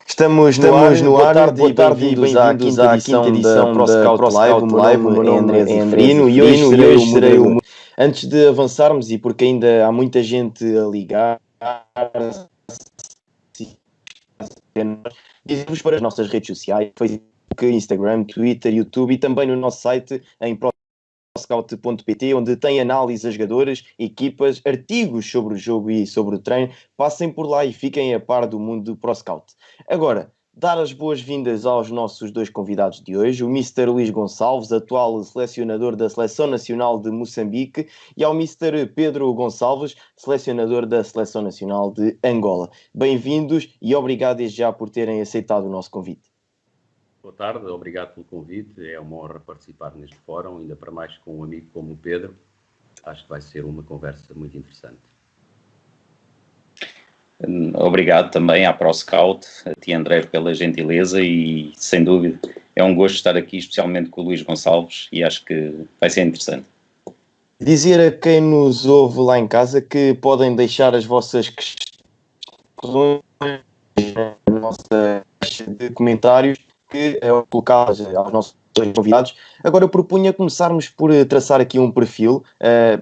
Estamos no ar, boa tarde e bem-vindos à quinta edição da ProScout Live. O meu nome é André Zefirino e hoje serei o... Antes de avançarmos, e porque ainda há muita gente a ligar, diz-vos para as nossas redes sociais, Facebook, Instagram, Twitter, YouTube e também no nosso site em proscout.pt, onde tem análise a jogadores, equipas, artigos sobre o jogo e sobre o treino. Passem por lá e fiquem a par do mundo do ProScout. Agora, dar as boas-vindas aos nossos dois convidados de hoje, o Mr. Luís Gonçalves, atual selecionador da Seleção Nacional de Moçambique, e ao Mr. Pedro Gonçalves, selecionador da Seleção Nacional de Angola. Bem-vindos e obrigado desde já por terem aceitado o nosso convite. Boa tarde, obrigado pelo convite, é uma honra participar neste fórum, ainda para mais com um amigo como o Pedro. Acho que vai ser uma conversa muito interessante. Obrigado também à ProScout, a ti André pela gentileza e sem dúvida é um gosto estar aqui, especialmente com o Luís Gonçalves, e acho que vai ser interessante. Dizer a quem nos ouve lá em casa que podem deixar as vossas questões na nossa caixa de comentários, que é colocá-las aos nossos convidados. Agora eu propunha começarmos por traçar aqui um perfil,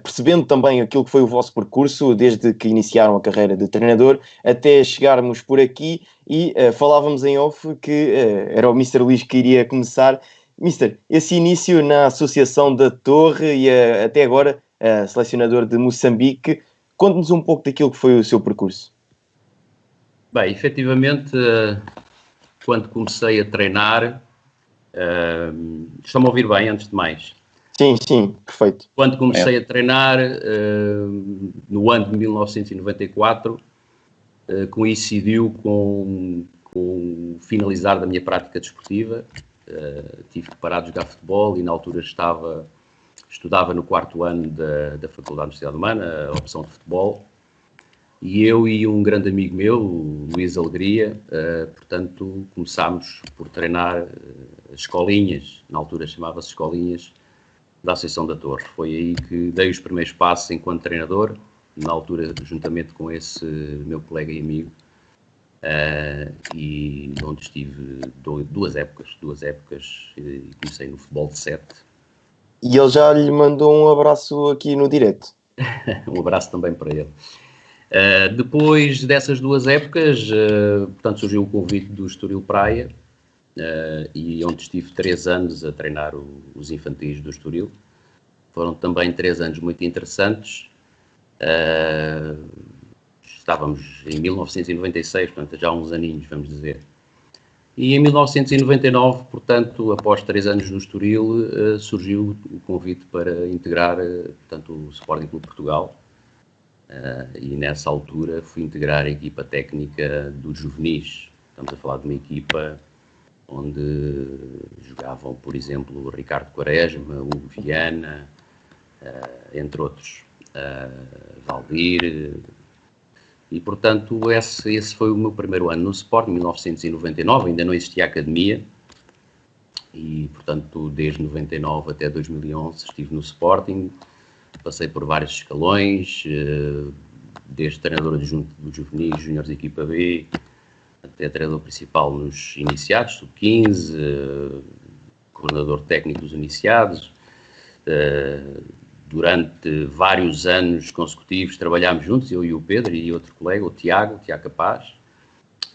percebendo também aquilo que foi o vosso percurso, desde que iniciaram a carreira de treinador até chegarmos por aqui, e falávamos em off que era o Mr. Luís que iria começar. Mister, esse início na Associação da Torre e até agora selecionador de Moçambique, conte-nos um pouco daquilo que foi o seu percurso. Bem, efetivamente, quando comecei a treinar, estão-me a ouvir bem, antes de mais? Sim, perfeito. Quando comecei a treinar, no ano de 1994, coincidiu com o finalizar da minha prática desportiva. Tive que parar de jogar futebol e na altura estudava no 4º ano da Faculdade de Universidade Humana, a opção de futebol. E eu e um grande amigo meu, o Luís Alegria, portanto, começámos por treinar as escolinhas, na altura chamava-se escolinhas, da Associação da Torre. Foi aí que dei os primeiros passos enquanto treinador, na altura juntamente com esse meu colega e amigo, e onde estive duas épocas, e comecei no futebol de 7. E ele já lhe mandou um abraço aqui no direto. Um abraço também para ele. Depois dessas 2 épocas, portanto, surgiu o convite do Estoril Praia, e onde estive 3 anos a treinar os infantis do Estoril. Foram também 3 anos muito interessantes. Estávamos em 1996, portanto, já há uns aninhos, vamos dizer. E em 1999, portanto, após 3 anos no Estoril, surgiu o convite para integrar, portanto, o Sporting Clube Portugal. E nessa altura fui integrar a equipa técnica dos juvenis. Estamos a falar de uma equipa onde jogavam, por exemplo, o Ricardo Quaresma, o Hugo Viana, entre outros, Valdir. E, portanto, esse foi o meu primeiro ano no Sporting, em 1999, ainda não existia academia. E, portanto, desde 99 até 2011 estive no Sporting. Passei por vários escalões, desde treinador adjunto dos juvenis, júniores equipa B, até treinador principal nos iniciados, sub-15, coordenador técnico dos iniciados. Durante vários anos consecutivos trabalhámos juntos, eu e o Pedro e outro colega, o Tiago Capaz,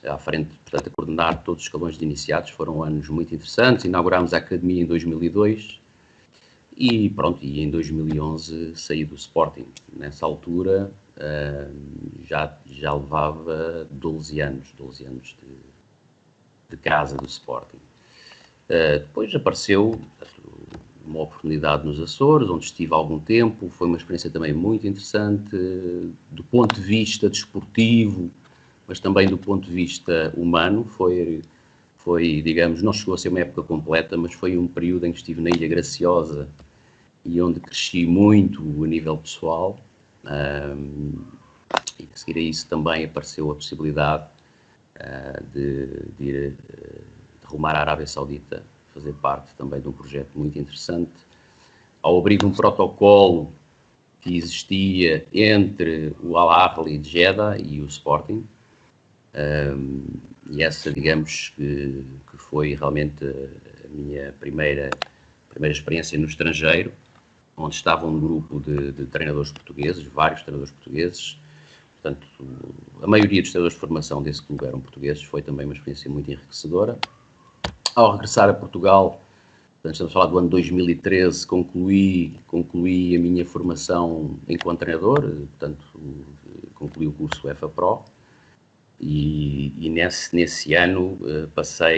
à frente, portanto, a coordenar todos os escalões de iniciados. Foram anos muito interessantes. Inauguramos a academia em 2002. E pronto, e em 2011 saí do Sporting. Nessa altura já levava 12 anos de casa do Sporting. Depois apareceu uma oportunidade nos Açores, onde estive há algum tempo. Foi uma experiência também muito interessante, do ponto de vista desportivo, mas também do ponto de vista humano. Foi, digamos, não chegou a ser uma época completa, mas foi um período em que estive na Ilha Graciosa e onde cresci muito a nível pessoal. E a seguir a isso também apareceu a possibilidade de ir rumar à Arábia Saudita, fazer parte também de um projeto muito interessante, ao abrigo de um protocolo que existia entre o Al Ahly de Jeddah e o Sporting. E essa, digamos, que foi realmente a minha primeira experiência no estrangeiro, onde estava um grupo de treinadores portugueses, vários treinadores portugueses. Portanto, a maioria dos treinadores de formação desse clube eram portugueses. Foi também uma experiência muito enriquecedora. Ao regressar a Portugal, portanto, estamos a falar do ano 2013, concluí a minha formação enquanto treinador, portanto, concluí o curso UEFA Pro. E nesse ano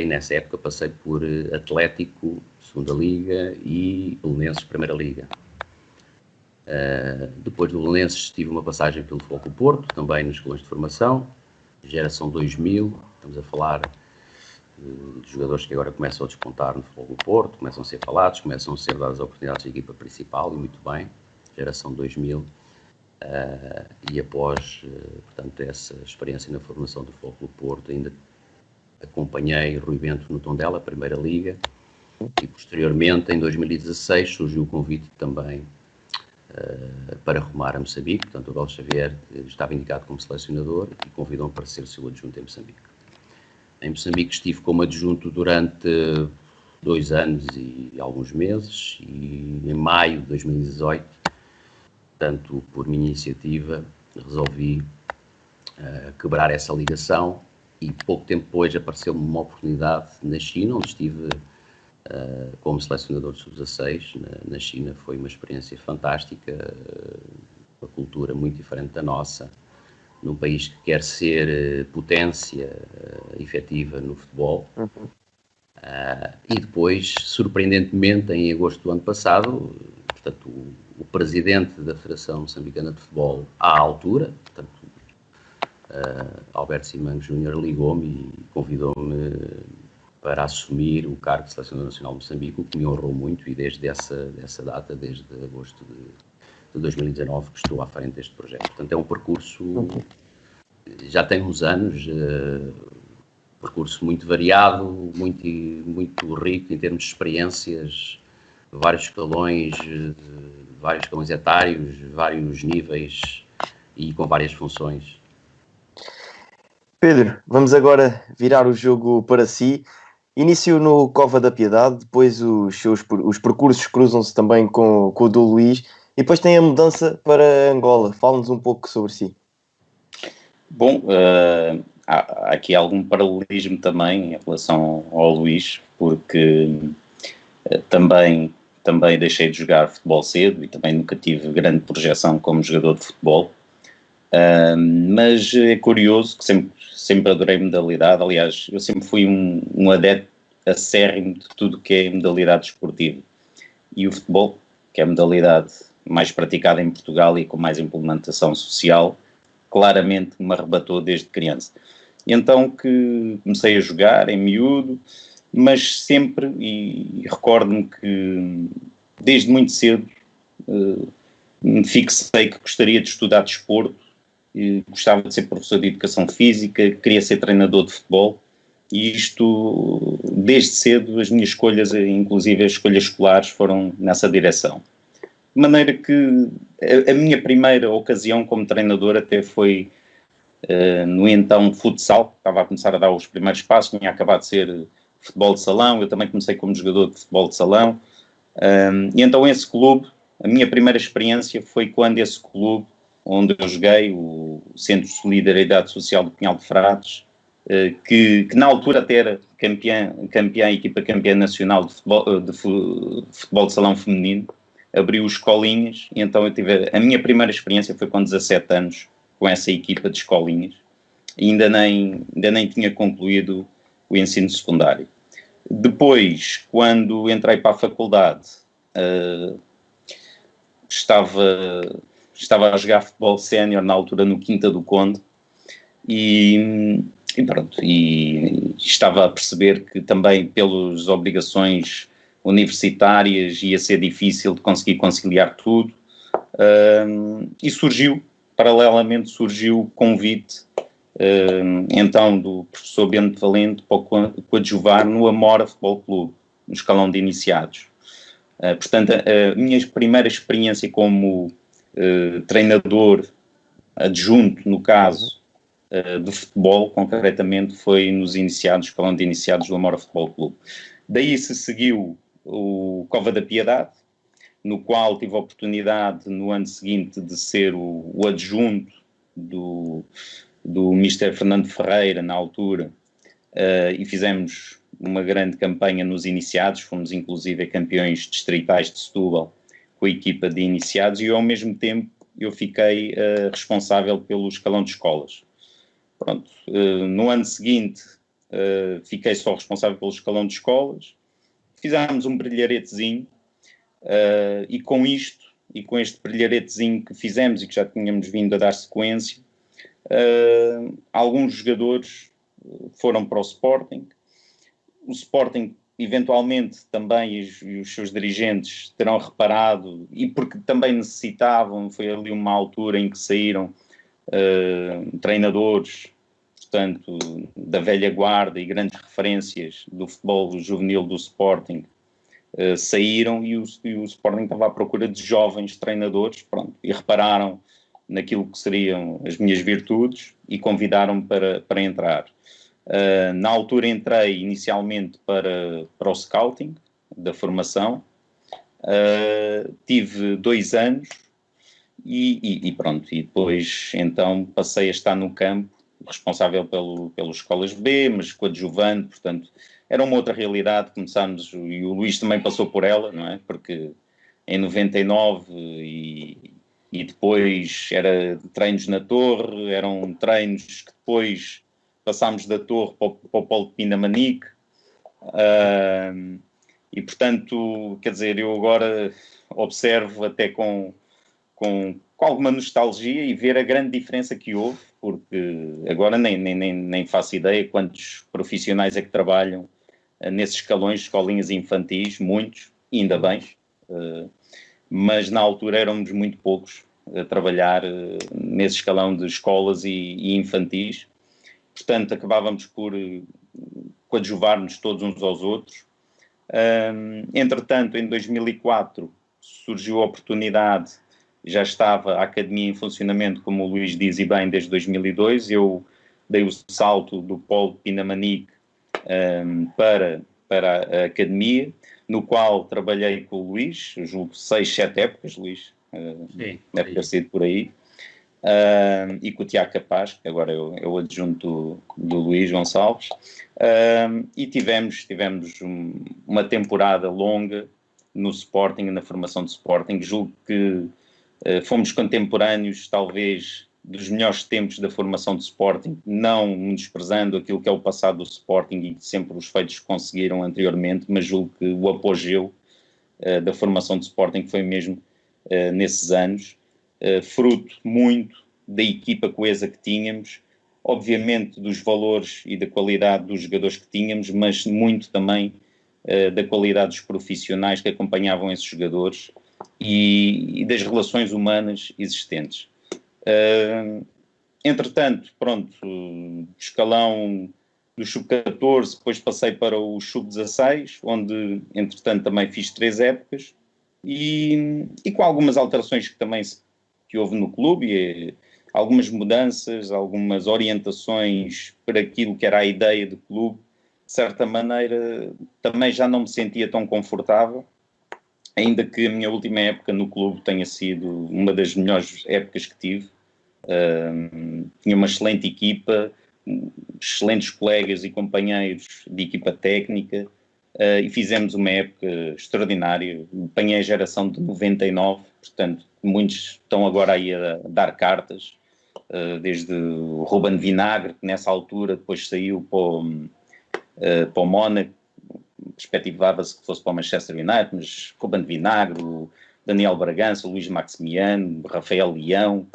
nessa época passei por Atlético, Segunda Liga, e Belenenses, Primeira Liga. Depois do Belenenses tive uma passagem pelo Futebol Clube Porto, também nos escolões de formação, geração 2000, estamos a falar de jogadores que agora começam a despontar no Futebol Clube Porto, começam a ser falados, começam a ser dadas oportunidades de equipa principal, e muito bem, geração 2000. E após, portanto, essa experiência na formação do Futebol Clube Porto, ainda acompanhei Rui Bento no Tondela, Primeira Liga, e posteriormente, em 2016, surgiu o convite também para rumar a Moçambique. Portanto, o Belo Xavier estava indicado como selecionador e convidou-me para ser seu adjunto em Moçambique. Em Moçambique estive como adjunto durante 2 anos e alguns meses, e em maio de 2018, portanto, por minha iniciativa, resolvi quebrar essa ligação, e pouco tempo depois apareceu-me uma oportunidade na China, onde estive como selecionador de sub-16. Na China foi uma experiência fantástica, uma cultura muito diferente da nossa, num país que quer ser potência efetiva no futebol. E depois, surpreendentemente, em agosto do ano passado, portanto, o presidente da Federação Moçambicana de Futebol, à altura, portanto, Alberto Simango Júnior, ligou-me e convidou-me para assumir o cargo de Selecionador Nacional de Moçambique, o que me honrou muito, e desde essa data, desde agosto de 2019, que estou à frente deste projeto. Portanto, é um percurso, já tem uns anos, percurso muito variado, muito rico em termos de experiências, vários escalões etários, vários níveis e com várias funções. Pedro, vamos agora virar o jogo para si. Iniciou no Cova da Piedade, depois os percursos cruzam-se também com o do Luís, e depois tem a mudança para Angola. Fala-nos um pouco sobre si. Bom, há aqui algum paralelismo também em relação ao Luís, porque também deixei de jogar futebol cedo e também nunca tive grande projeção como jogador de futebol. Mas é curioso que sempre adorei modalidade. Aliás, eu sempre fui um adepto acérrimo de tudo que é modalidade esportiva. E o futebol, que é a modalidade mais praticada em Portugal e com mais implementação social, claramente me arrebatou desde criança. E então que comecei a jogar em miúdo, mas sempre, e recordo-me que desde muito cedo me fixei que gostaria de estudar desporto, e gostava de ser professor de educação física, queria ser treinador de futebol, e isto, desde cedo, as minhas escolhas, inclusive as escolhas escolares, foram nessa direção. De maneira que a minha primeira ocasião como treinador até foi no então futsal, estava a começar a dar os primeiros passos, tinha acabado de ser futebol de salão, eu também comecei como jogador de futebol de salão, e então esse clube, a minha primeira experiência foi quando esse clube, onde eu joguei, o Centro de Solidariedade Social do Pinhal de Frades, que na altura até era equipa campeã nacional de futebol de salão feminino, abriu escolinhas, e então eu tive a minha primeira experiência foi com 17 anos, com essa equipa de escolinhas, e ainda nem tinha concluído o ensino secundário. Depois, quando entrei para a faculdade, estava a jogar futebol sénior na altura no Quinta do Conde, e estava a perceber que também pelas obrigações universitárias ia ser difícil de conseguir conciliar tudo, e paralelamente surgiu o convite então do professor Bento Valente para coadjuvar no Amora Futebol Clube, no escalão de iniciados. Portanto, a minha primeira experiência como treinador adjunto, no caso, do futebol, concretamente foi nos iniciados, escalão de iniciados do Amora Futebol Clube. Daí se seguiu o Cova da Piedade, no qual tive a oportunidade no ano seguinte de ser o adjunto do Mister Fernando Ferreira, na altura, e fizemos uma grande campanha nos iniciados, fomos inclusive campeões distritais de Setúbal com a equipa de iniciados, e ao mesmo tempo eu fiquei responsável pelo escalão de escolas. Pronto, no ano seguinte fiquei só responsável pelo escalão de escolas, fizemos um brilharetezinho, e com isto, e com este brilharetezinho que fizemos e que já tínhamos vindo a dar sequência, alguns jogadores foram para o Sporting. O Sporting, eventualmente, também, e os seus dirigentes terão reparado, e porque também necessitavam, foi ali uma altura em que saíram treinadores, portanto, da velha guarda e grandes referências do futebol juvenil do Sporting, saíram, e o Sporting estava à procura de jovens treinadores, pronto, e repararam naquilo que seriam as minhas virtudes e convidaram-me para entrar. Na altura entrei inicialmente para o scouting da formação, tive 2 anos e pronto, e depois então passei a estar no campo, responsável pelas escolas B, mas coadjuvante, portanto era uma outra realidade. Começámos, e o Luís também passou por ela, não é? Porque em 99 e depois era treinos na Torre, eram treinos que depois passámos da Torre para o Polo de Pinamanique, e portanto, quer dizer, eu agora observo até com alguma nostalgia e ver a grande diferença que houve, porque agora nem faço ideia quantos profissionais é que trabalham nesses escalões, escolinhas infantis, muitos, ainda bem, mas na altura éramos muito poucos a trabalhar nesse escalão de escolas e infantis, portanto acabávamos por coadjuvar-nos todos uns aos outros. Entretanto, em 2004 surgiu a oportunidade, já estava a academia em funcionamento, como o Luís diz e bem, desde 2002, eu dei o salto do Polo de Pinamanique para a academia, no qual trabalhei com o Luís, julgo 6, 7 épocas, Luís, deve ter sido por aí, e com o Tiago Capaz, que agora é o adjunto do Luís Gonçalves, e tivemos uma temporada longa no Sporting, na formação do Sporting. Julgo que fomos contemporâneos, talvez, dos melhores tempos da formação do Sporting, não desprezando aquilo que é o passado do Sporting e sempre os feitos que conseguiram anteriormente, mas julgo que o apogeu da formação do Sporting foi mesmo nesses anos, fruto muito da equipa coesa que tínhamos, obviamente dos valores e da qualidade dos jogadores que tínhamos, mas muito também da qualidade dos profissionais que acompanhavam esses jogadores e das relações humanas existentes. Entretanto, pronto, escalão do sub-14, depois passei para o sub-16, onde entretanto também fiz 3 épocas e com algumas alterações que houve no clube, e algumas mudanças, algumas orientações para aquilo que era a ideia do clube. De certa maneira também já não me sentia tão confortável, ainda que a minha última época no clube tenha sido uma das melhores épocas que tive. Tinha uma excelente equipa, excelentes colegas e companheiros de equipa técnica, e fizemos uma época extraordinária. Apanhei a geração de 99, portanto muitos estão agora aí a dar cartas, desde o Ruben Vinagre, que nessa altura depois saiu para o Mónaco, perspectivava-se que fosse para o Manchester United, mas Ruben Vinagre, o Daniel Bragança, o Luís Maximiano, o Rafael Leão.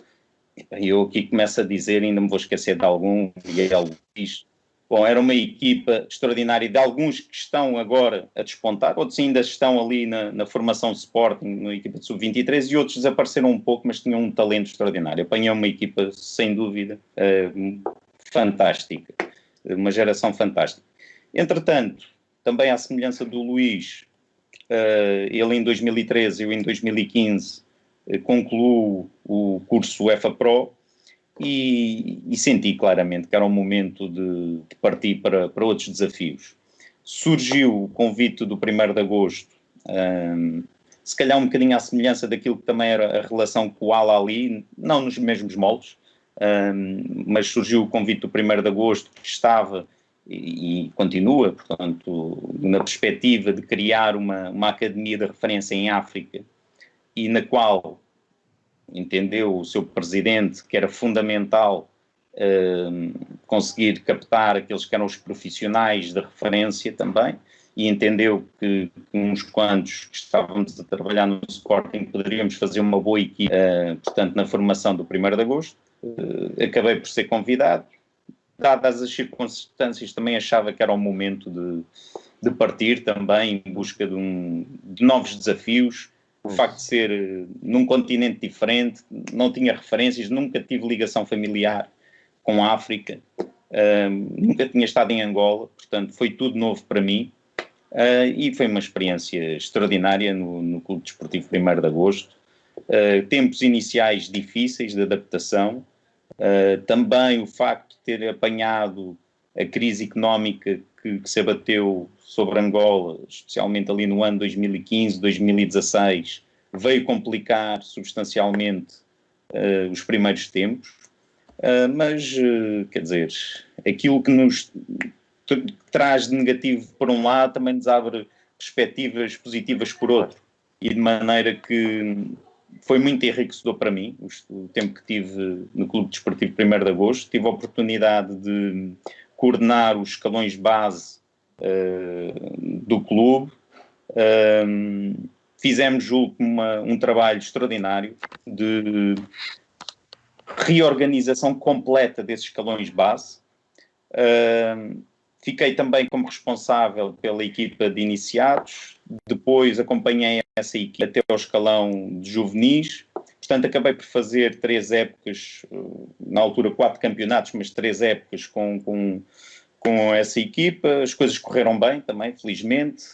Eu aqui começo a dizer, ainda me vou esquecer de algum, Miguel Luís. Bom, era uma equipa extraordinária, de alguns que estão agora a despontar, outros ainda estão ali na formação Sporting, na equipa de sub-23, e outros desapareceram um pouco, mas tinham um talento extraordinário. Apanhei uma equipa, sem dúvida, fantástica, uma geração fantástica. Entretanto, também à semelhança do Luís, ele em 2013, eu em 2015, concluo o curso UEFA Pro, e senti claramente que era o momento de partir para outros desafios. Surgiu o convite do 1º de agosto, se calhar um bocadinho à semelhança daquilo que também era a relação com o Al-Ahly, não nos mesmos moldes, mas surgiu o convite do 1º de agosto, que estava e continua, portanto, na perspectiva de criar uma academia de referência em África, e na qual entendeu o seu presidente que era fundamental conseguir captar aqueles que eram os profissionais de referência também, e entendeu que uns quantos que estávamos a trabalhar no Sporting poderíamos fazer uma boa equipe, portanto, na formação do 1º de agosto. Acabei por ser convidado. Dadas as circunstâncias, também achava que era o momento de partir também em busca de novos desafios. O facto de ser num continente diferente, não tinha referências, nunca tive ligação familiar com a África, nunca tinha estado em Angola, portanto foi tudo novo para mim, e foi uma experiência extraordinária no Clube Desportivo 1º de Agosto. Tempos iniciais difíceis de adaptação, também o facto de ter apanhado a crise económica que se abateu sobre Angola, especialmente ali no ano 2015, 2016, veio complicar substancialmente os primeiros tempos, mas, quer dizer, aquilo que nos traz de negativo por um lado também nos abre perspectivas positivas por outro, e de maneira que foi muito enriquecedor para mim o tempo que tive no Clube Desportivo 1º de Agosto. Tive a oportunidade de coordenar os escalões base do clube. Fizemos, julgo, um trabalho extraordinário de reorganização completa desses escalões base. Fiquei também como responsável pela equipa de iniciados, depois acompanhei essa equipa até ao escalão de juvenis, portanto acabei por fazer 3 épocas, na altura 4 campeonatos, mas 3 épocas com essa equipa. As coisas correram bem também, felizmente.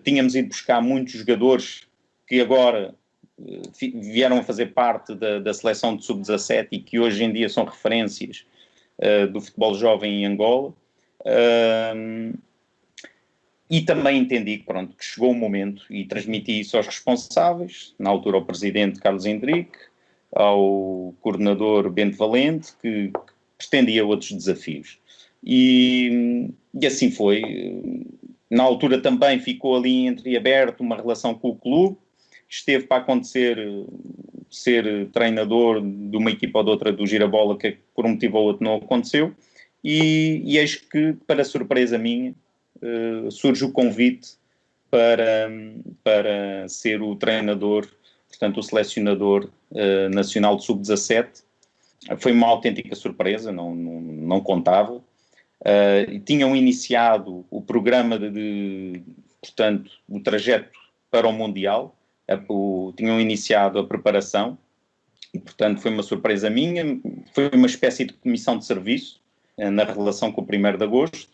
Tínhamos ido buscar muitos jogadores que agora vieram a fazer parte da seleção de sub-17 e que hoje em dia são referências do futebol jovem em Angola. E também entendi que chegou o momento, e transmiti isso aos responsáveis, na altura ao presidente Carlos Henrique, ao coordenador Bento Valente, que pretendia outros desafios. E assim foi. Na altura também ficou ali entreaberto uma relação com o clube, esteve para acontecer ser treinador de uma equipa ou de outra do Girabola, que por um motivo ou outro não aconteceu, e eis que, para surpresa minha, surge o convite para ser o treinador, portanto o selecionador nacional de sub-17. Foi uma autêntica surpresa, não contava. Tinham iniciado o programa portanto, o trajeto para o Mundial, tinham iniciado a preparação, e portanto foi uma surpresa minha. Foi uma espécie de comissão de serviço na relação com o 1º de agosto,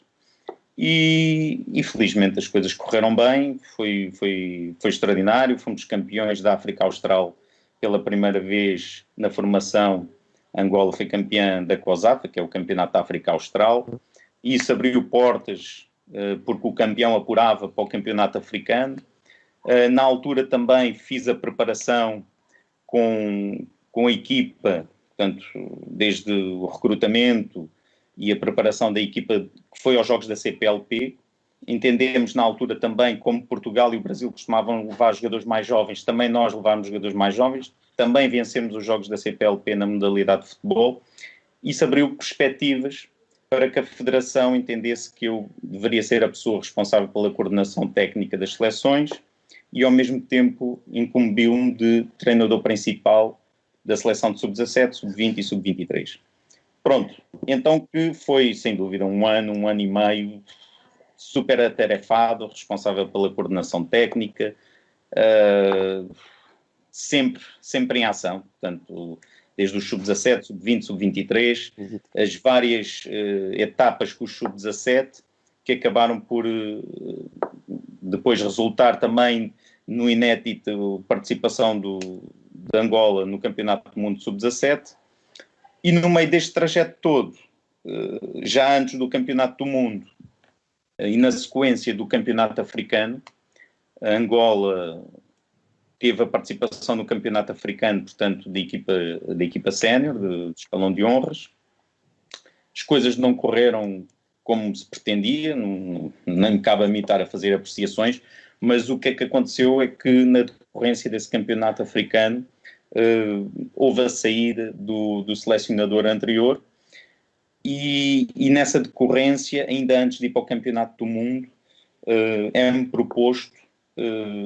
e felizmente as coisas correram bem. Foi extraordinário. Fomos campeões da África Austral pela primeira vez na formação. Angola foi campeã da COSAFA, que é o Campeonato da África Austral, e isso abriu portas porque o campeão apurava para o Campeonato Africano. Na altura também fiz a preparação com a equipa, portanto, desde o recrutamento e a preparação da equipa que foi aos jogos da CPLP. Entendemos na altura também, como Portugal e o Brasil costumavam levar jogadores mais jovens, também nós levámos jogadores mais jovens, também vencemos os jogos da CPLP na modalidade de futebol. Isso abriu perspectivas para que a Federação entendesse que eu deveria ser a pessoa responsável pela coordenação técnica das seleções, e ao mesmo tempo incumbiu-me de treinador principal da seleção de sub-17, sub-20 e sub-23. Pronto, então que foi sem dúvida um ano e meio super atarefado, responsável pela coordenação técnica, sempre em ação, portanto, desde os sub-17, sub-20, sub-23, as várias etapas com os sub-17, que acabaram por depois resultar também no inédito participação de Angola no Campeonato do Mundo sub-17. E no meio deste trajeto todo, já antes do Campeonato do Mundo e na sequência do Campeonato Africano, a Angola teve a participação no Campeonato Africano, portanto, de equipa sénior, de escalão de honras. As coisas não correram como se pretendia, não me cabe a mim estar a fazer apreciações, mas o que é que aconteceu é que na decorrência desse Campeonato Africano houve a saída do selecionador anterior e nessa decorrência, ainda antes de ir para o Campeonato do Mundo, é-me proposto,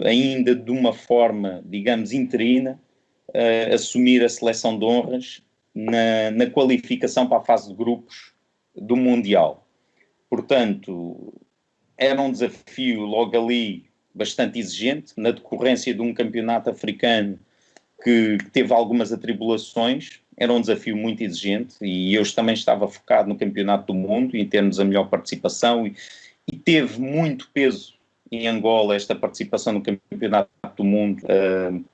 ainda de uma forma, digamos, interina, assumir a seleção de honras na qualificação para a fase de grupos do Mundial. Portanto, era um desafio logo ali bastante exigente, na decorrência de um campeonato africano que teve algumas atribulações, era um desafio muito exigente e eu também estava focado no Campeonato do Mundo em termos da melhor participação e teve muito peso em Angola esta participação no Campeonato do Mundo,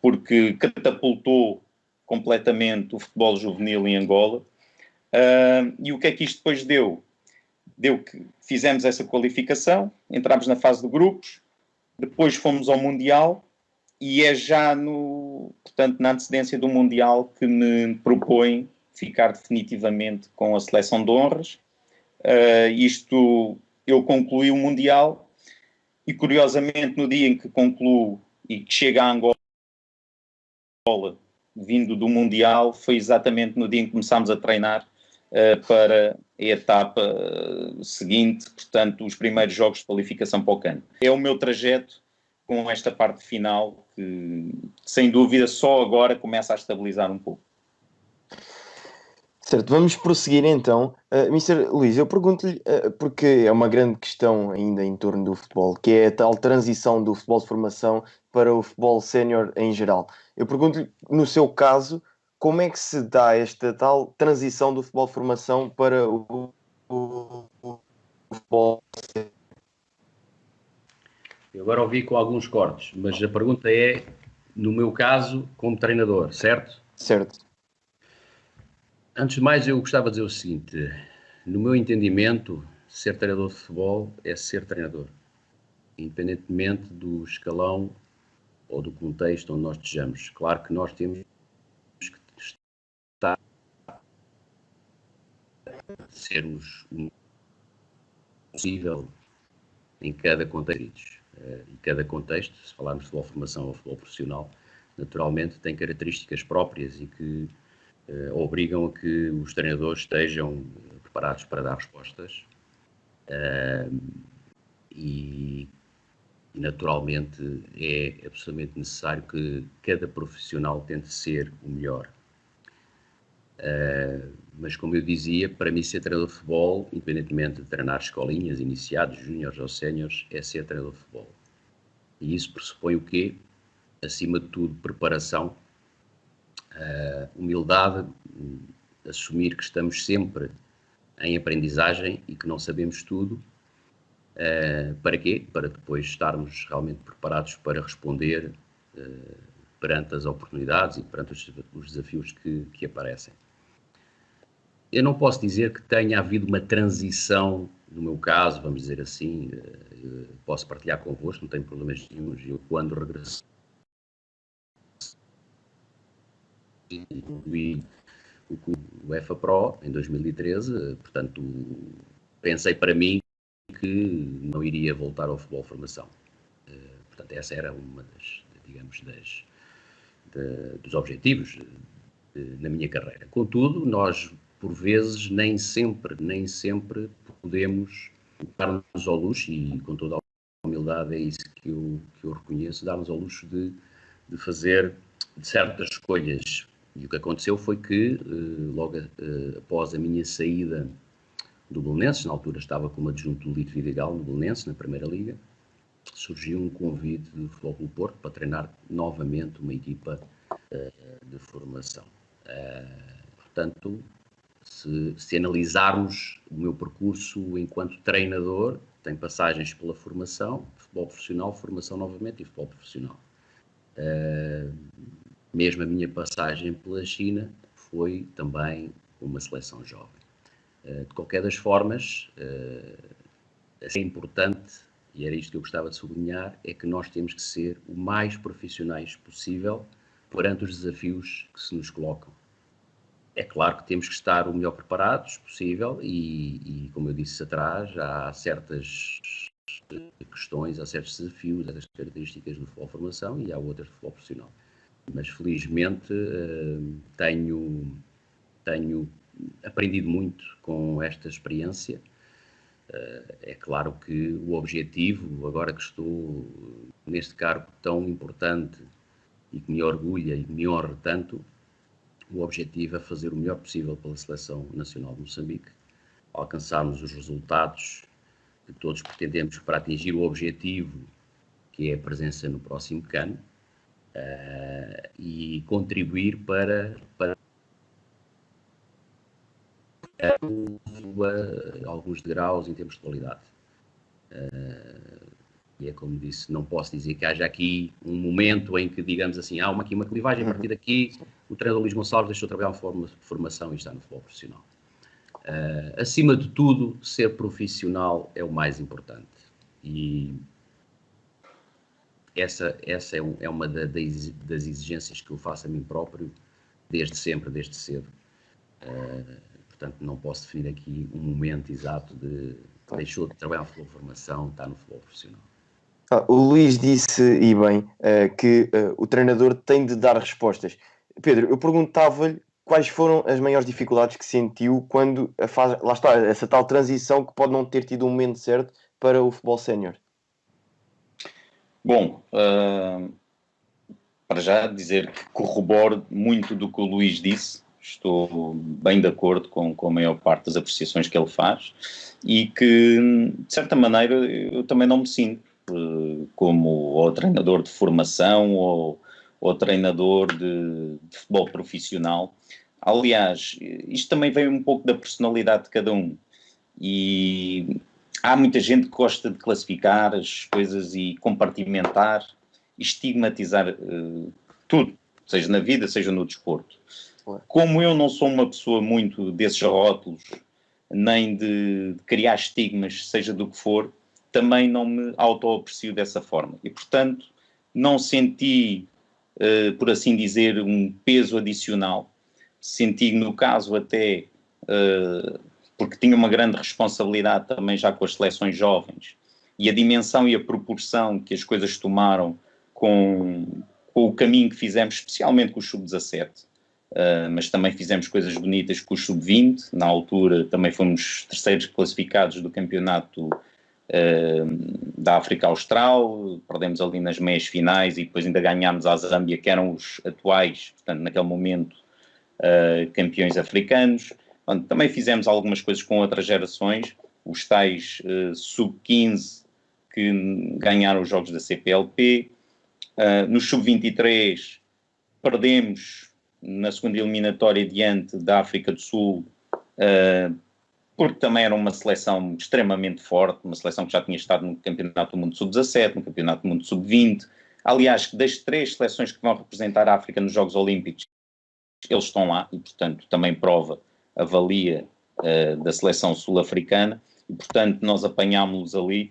porque catapultou completamente o futebol juvenil em Angola. E o que é que isto depois deu? Deu que fizemos essa qualificação, entramos na fase de grupos, depois fomos ao Mundial e é já portanto, na antecedência do Mundial que me propõe ficar definitivamente com a seleção de honras. Eu concluí o Mundial e, curiosamente, no dia em que concluo e que chega a Angola, vindo do Mundial, foi exatamente no dia em que começámos a treinar para a etapa seguinte, portanto, os primeiros jogos de qualificação para o CAN. É o meu trajeto com esta parte final que, sem dúvida, só agora começa a estabilizar um pouco. Certo, vamos prosseguir então. Mr. Luís, eu pergunto-lhe, porque é uma grande questão ainda em torno do futebol, que é a tal transição do futebol de formação para o futebol sénior em geral. Eu pergunto-lhe, no seu caso, como é que se dá esta tal transição do futebol de formação para o futebol sénior? Eu agora ouvi com alguns cortes, mas a pergunta é, no meu caso, como treinador, certo? Certo. Antes de mais, eu gostava de dizer o seguinte: no meu entendimento, ser treinador de futebol é ser treinador, independentemente do escalão ou do contexto onde nós estejamos. Claro que nós temos que estar a sermos o possível em cada contexto. E cada contexto, se falarmos de futebol de formação ou futebol profissional, naturalmente tem características próprias e que obrigam a que os treinadores estejam preparados para dar respostas e naturalmente é absolutamente necessário que cada profissional tente ser o melhor. Mas como eu dizia, para mim ser treinador de futebol, independentemente de treinar escolinhas, iniciados, júniores ou séniores, é ser treinador de futebol. E isso pressupõe o quê? Acima de tudo, preparação, humildade, assumir que estamos sempre em aprendizagem e que não sabemos tudo. Para quê? Para depois estarmos realmente preparados para responder perante as oportunidades e perante os desafios que aparecem. Eu não posso dizer que tenha havido uma transição, no meu caso, vamos dizer assim, posso partilhar convosco, não tenho problemas nenhums. Eu, quando regressei o EFA Pro, em 2013, portanto, pensei para mim que não iria voltar ao futebol de formação. Portanto, essa era uma dos objetivos na minha carreira. Contudo, nós, por vezes, nem sempre podemos dar-nos ao luxo, e com toda a humildade é isso que eu reconheço, dar-nos ao luxo de fazer certas escolhas. E o que aconteceu foi que, logo após a minha saída do Belenenses, na altura estava como adjunto do Lito Vidigal no Belenenses, na Primeira Liga, surgiu um convite do Futebol Clube Porto para treinar novamente uma equipa de formação. Portanto, se analisarmos o meu percurso enquanto treinador, tem passagens pela formação, futebol profissional, formação novamente e futebol profissional. Mesmo a minha passagem pela China foi também uma seleção jovem. De qualquer das formas, é importante, e era isto que eu gostava de sublinhar, é que nós temos que ser o mais profissionais possível perante os desafios que se nos colocam. É claro que temos que estar o melhor preparados possível e como eu disse atrás, há certas questões, há certos desafios, há certas características do futebol formação e há outras do futebol profissional. Mas felizmente tenho aprendido muito com esta experiência. É claro que o objetivo, agora que estou neste cargo tão importante e que me orgulha e me honra tanto, o objetivo é fazer o melhor possível pela Seleção Nacional de Moçambique, alcançarmos os resultados que todos pretendemos para atingir o objetivo que é a presença no próximo CAN e contribuir para alguns degraus em termos de qualidade. E é como disse, não posso dizer que haja aqui um momento em que, digamos assim, há aqui uma clivagem, a partir daqui o treinador Luís Gonçalves deixou de trabalhar em formação e está no futebol profissional. Acima de tudo, ser profissional é o mais importante. E essa é uma das exigências que eu faço a mim próprio, desde sempre, desde cedo. Portanto, não posso definir aqui um momento exato de deixou de trabalhar no futebol de formação, está no futebol profissional. O Luís disse, e bem, que o treinador tem de dar respostas. Pedro, eu perguntava-lhe quais foram as maiores dificuldades que sentiu quando lá está, essa tal transição que pode não ter tido um momento certo para o futebol sénior. Bom, para já dizer que corroboro muito do que o Luís disse, estou bem de acordo com a maior parte das apreciações que ele faz e que, de certa maneira, eu também não me sinto como ou treinador de formação ou treinador de futebol profissional. Aliás, isto também vem um pouco da personalidade de cada um e há muita gente que gosta de classificar as coisas e compartimentar e estigmatizar tudo, seja na vida, seja no desporto. Como eu não sou uma pessoa muito desses rótulos, nem de criar estigmas, seja do que for, também não me auto-aprecio dessa forma. E, portanto, não senti, por assim dizer, um peso adicional. Senti, no caso, até porque tinha uma grande responsabilidade também já com as seleções jovens e a dimensão e a proporção que as coisas tomaram com o caminho que fizemos, especialmente com o sub-17. Mas também fizemos coisas bonitas com o sub-20. Na altura também fomos terceiros classificados do campeonato da África Austral, perdemos ali nas meias finais e depois ainda ganhámos a Zâmbia, que eram os atuais, portanto naquele momento, campeões africanos. Portanto, também fizemos algumas coisas com outras gerações, os tais sub-15 que ganharam os jogos da CPLP. No sub-23 perdemos na segunda eliminatória diante da África do Sul, porque também era uma seleção extremamente forte, uma seleção que já tinha estado no Campeonato do Mundo Sub-17, no Campeonato do Mundo Sub-20. Aliás, das 3 seleções que vão representar a África nos Jogos Olímpicos, eles estão lá e, portanto, também prova a valia da seleção sul-africana e, portanto, nós apanhámos-los ali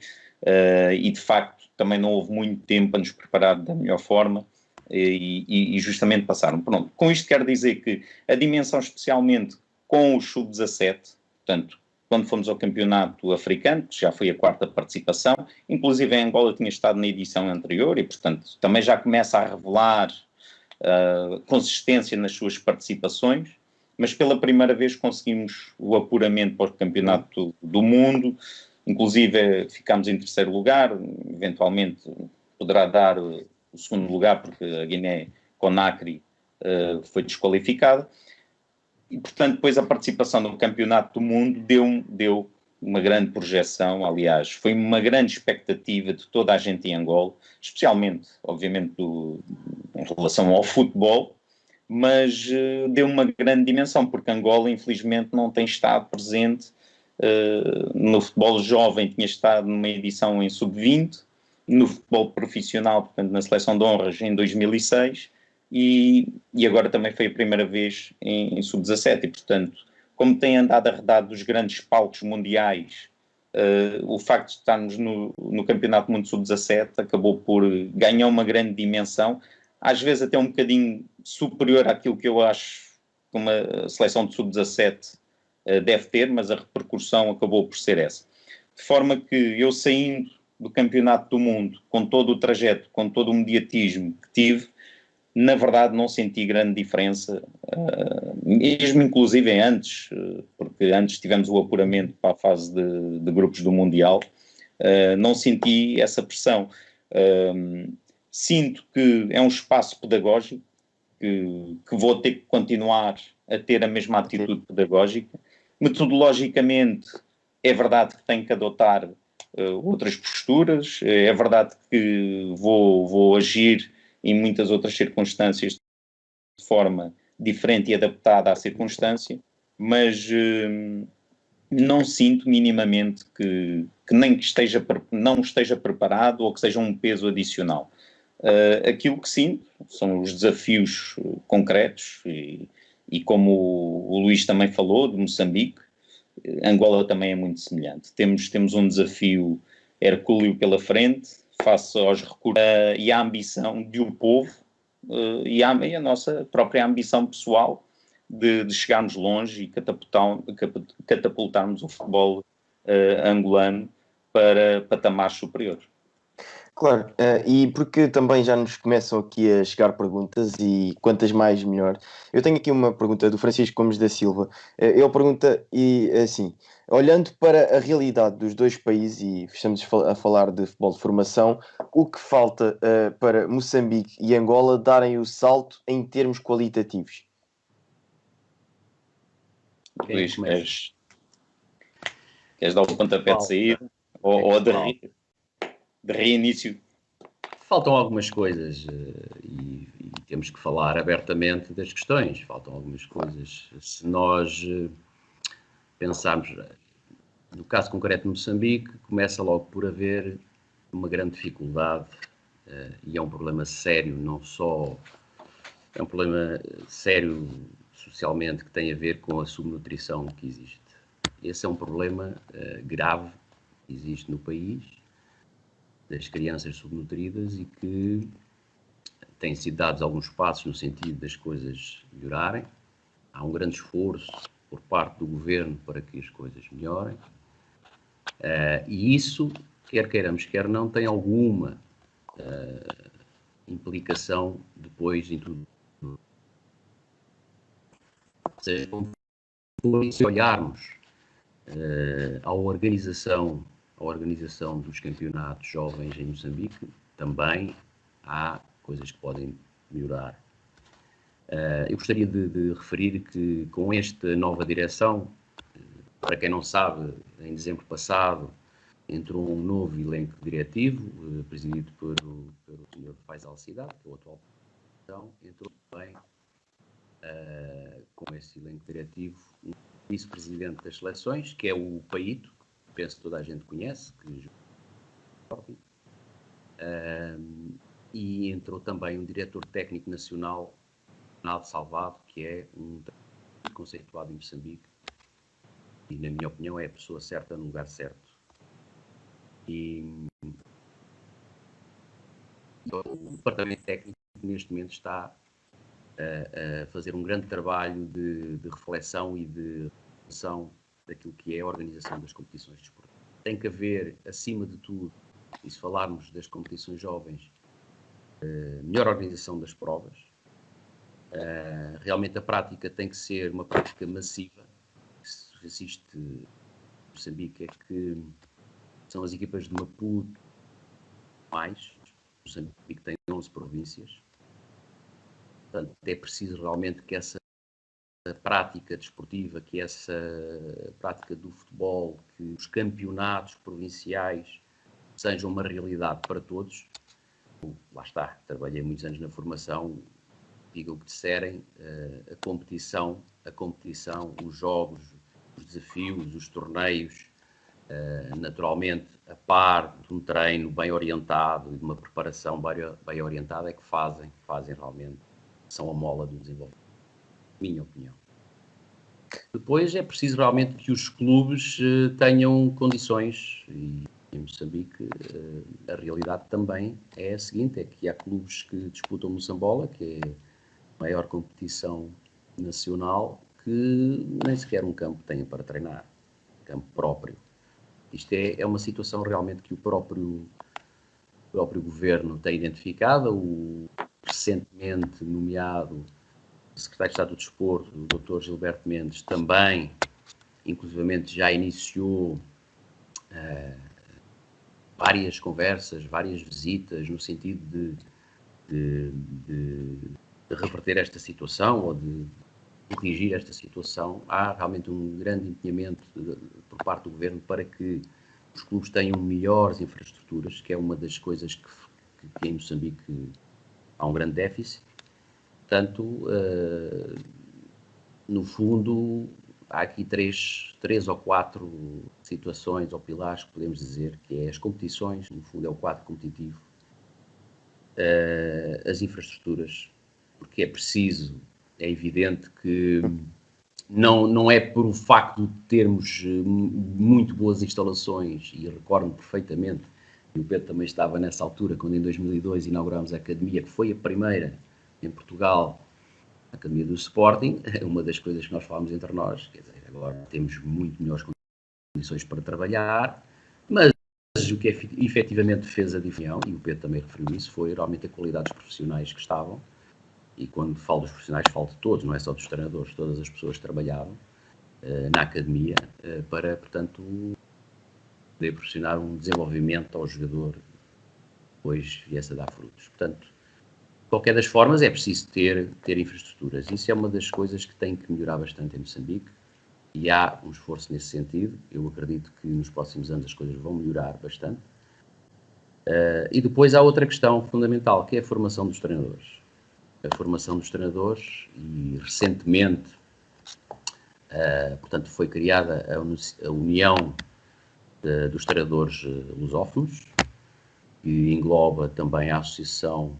e, de facto, também não houve muito tempo para nos preparar da melhor forma e justamente passaram. Pronto, com isto quero dizer que a dimensão, especialmente com o sub-17, portanto, quando fomos ao campeonato africano, que já foi a 4ª participação, inclusive em Angola tinha estado na edição anterior e, portanto, também já começa a revelar consistência nas suas participações, mas pela primeira vez conseguimos o apuramento para o campeonato do mundo, inclusive ficámos em 3º lugar, eventualmente poderá dar o 2º lugar porque a Guiné-Conakry foi desqualificada. E, portanto, depois a participação no Campeonato do Mundo deu uma grande projeção, aliás, foi uma grande expectativa de toda a gente em Angola, especialmente, obviamente, em relação ao futebol, mas deu uma grande dimensão, porque Angola, infelizmente, não tem estado presente no futebol jovem, tinha estado numa edição em sub-20, no futebol profissional, portanto, na seleção de honras em 2006, e agora também foi a primeira vez em sub-17 e, portanto, como tem andado arredado dos grandes palcos mundiais, o facto de estarmos no Campeonato do Mundo Sub-17 acabou por ganhar uma grande dimensão, às vezes até um bocadinho superior àquilo que eu acho que uma seleção de Sub-17 deve ter, mas a repercussão acabou por ser essa. De forma que eu, saindo do Campeonato do Mundo, com todo o trajeto, com todo o mediatismo que tive, na verdade não senti grande diferença, mesmo inclusive antes, porque antes tivemos o apuramento para a fase de grupos do Mundial, não senti essa pressão. Sinto que é um espaço pedagógico, que vou ter que continuar a ter a mesma atitude pedagógica. Metodologicamente, é verdade que tenho que adotar outras posturas, é verdade que vou agir em muitas outras circunstâncias de forma diferente e adaptada à circunstância, mas não sinto minimamente que não esteja preparado ou que seja um peso adicional. Aquilo que sinto são os desafios concretos e como o Luís também falou, de Moçambique, Angola também é muito semelhante. Temos um desafio hercúleo pela frente, face aos recursos e à ambição de um povo e a nossa própria ambição pessoal de chegarmos longe e catapultarmos o futebol angolano para patamares superiores. Claro, e porque também já nos começam aqui a chegar perguntas e quantas mais melhor. Eu tenho aqui uma pergunta do Francisco Gomes da Silva. Ele pergunta, e assim, olhando para a realidade dos dois países, e estamos a falar de futebol de formação, o que falta para Moçambique e Angola darem o salto em termos qualitativos? Luís, queres dar o pontapé de saída ou de reinício? Faltam algumas coisas e temos que falar abertamente das questões. Faltam algumas coisas. Se nós pensarmos no caso concreto de Moçambique, começa logo por haver uma grande dificuldade e é um problema sério, não só é um problema sério socialmente que tem a ver com a subnutrição que existe. Esse é um problema grave que existe no país, das crianças subnutridas, e que têm sido dados alguns passos no sentido das coisas melhorarem. Há um grande esforço por parte do governo para que as coisas melhorem. E isso, quer queiramos, quer não, tem alguma implicação depois em tudo. Se olharmos a organização dos campeonatos jovens em Moçambique, também há coisas que podem melhorar. Eu gostaria de referir que com esta nova direção, para quem não sabe, em dezembro passado entrou um novo elenco diretivo, presidido pelo Sr. Faisal Cidade, que é o atual presidente. Entrou também com esse elenco diretivo um vice-presidente das seleções, que é o Paíto, que penso que toda a gente conhece, e entrou também um diretor técnico nacional, Ronaldo Salvado, que é um conceituado em Moçambique e, na minha opinião, é a pessoa certa no lugar certo. E o departamento técnico neste momento está a fazer um grande trabalho de reflexão e de relação daquilo que é a organização das competições desportivas. Tem que haver, acima de tudo, e se falarmos das competições jovens, melhor organização das provas. Realmente a prática tem que ser uma prática massiva. O que se resiste em Moçambique é que são as equipas de Maputo mais. Moçambique tem 11 províncias. Portanto, é preciso realmente que essa prática desportiva, que essa prática do futebol, que os campeonatos provinciais sejam uma realidade para todos. Lá está, trabalhei muitos anos na formação, digam o que disserem, a competição, os jogos, os desafios, os torneios, naturalmente, a par de um treino bem orientado e de uma preparação bem orientada, é que fazem realmente, são a mola do desenvolvimento, minha opinião. Depois é preciso realmente que os clubes tenham condições, e em Moçambique a realidade também é a seguinte, é que há clubes que disputam Moçambola, que é a maior competição nacional, que nem sequer um campo têm para treinar, campo próprio. Isto é uma situação realmente que o próprio governo tem identificado. O recentemente nomeado secretário de Estado do Desporto, o Dr. Gilberto Mendes, também, inclusivamente, já iniciou várias conversas, várias visitas, no sentido de reverter esta situação ou de corrigir esta situação. Há realmente um grande empenhamento por parte do governo para que os clubes tenham melhores infraestruturas, que é uma das coisas que em Moçambique há um grande déficit. Portanto, no fundo, há aqui três ou quatro situações ou pilares que podemos dizer, que é as competições, no fundo é o quadro competitivo, as infraestruturas, porque é preciso, é evidente que não é por o facto de termos muito boas instalações, e recordo-me perfeitamente, e o Pedro também estava nessa altura, quando em 2002 inaugurámos a Academia, que foi a primeira em Portugal, a Academia do Sporting, uma das coisas que nós falámos entre nós, quer dizer, agora temos muito melhores condições para trabalhar, mas o que efetivamente fez a diferença, e o Pedro também referiu isso, foi realmente a qualidade dos profissionais que estavam, e quando falo dos profissionais, falo de todos, não é só dos treinadores, todas as pessoas que trabalhavam na academia, para, portanto, poder proporcionar um desenvolvimento ao jogador que depois viesse a dar frutos. Portanto, de qualquer das formas, é preciso ter infraestruturas. Isso é uma das coisas que tem que melhorar bastante em Moçambique, e há um esforço nesse sentido. Eu acredito que nos próximos anos as coisas vão melhorar bastante. E depois há outra questão fundamental, que é a formação dos treinadores. A formação dos treinadores, e recentemente, portanto, foi criada a União dos Treinadores Lusófonos, que engloba também a Associação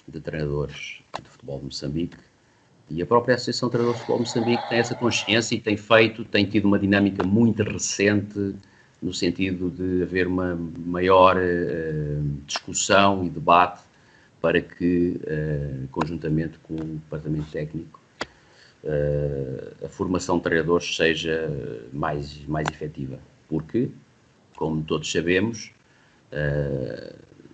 de Treinadores de Futebol de Moçambique, e a própria Associação de Treinadores de Futebol de Moçambique tem essa consciência e tem tido uma dinâmica muito recente, no sentido de haver uma maior discussão e debate para que, conjuntamente com o Departamento Técnico, a formação de treinadores seja mais efetiva. Porque, como todos sabemos,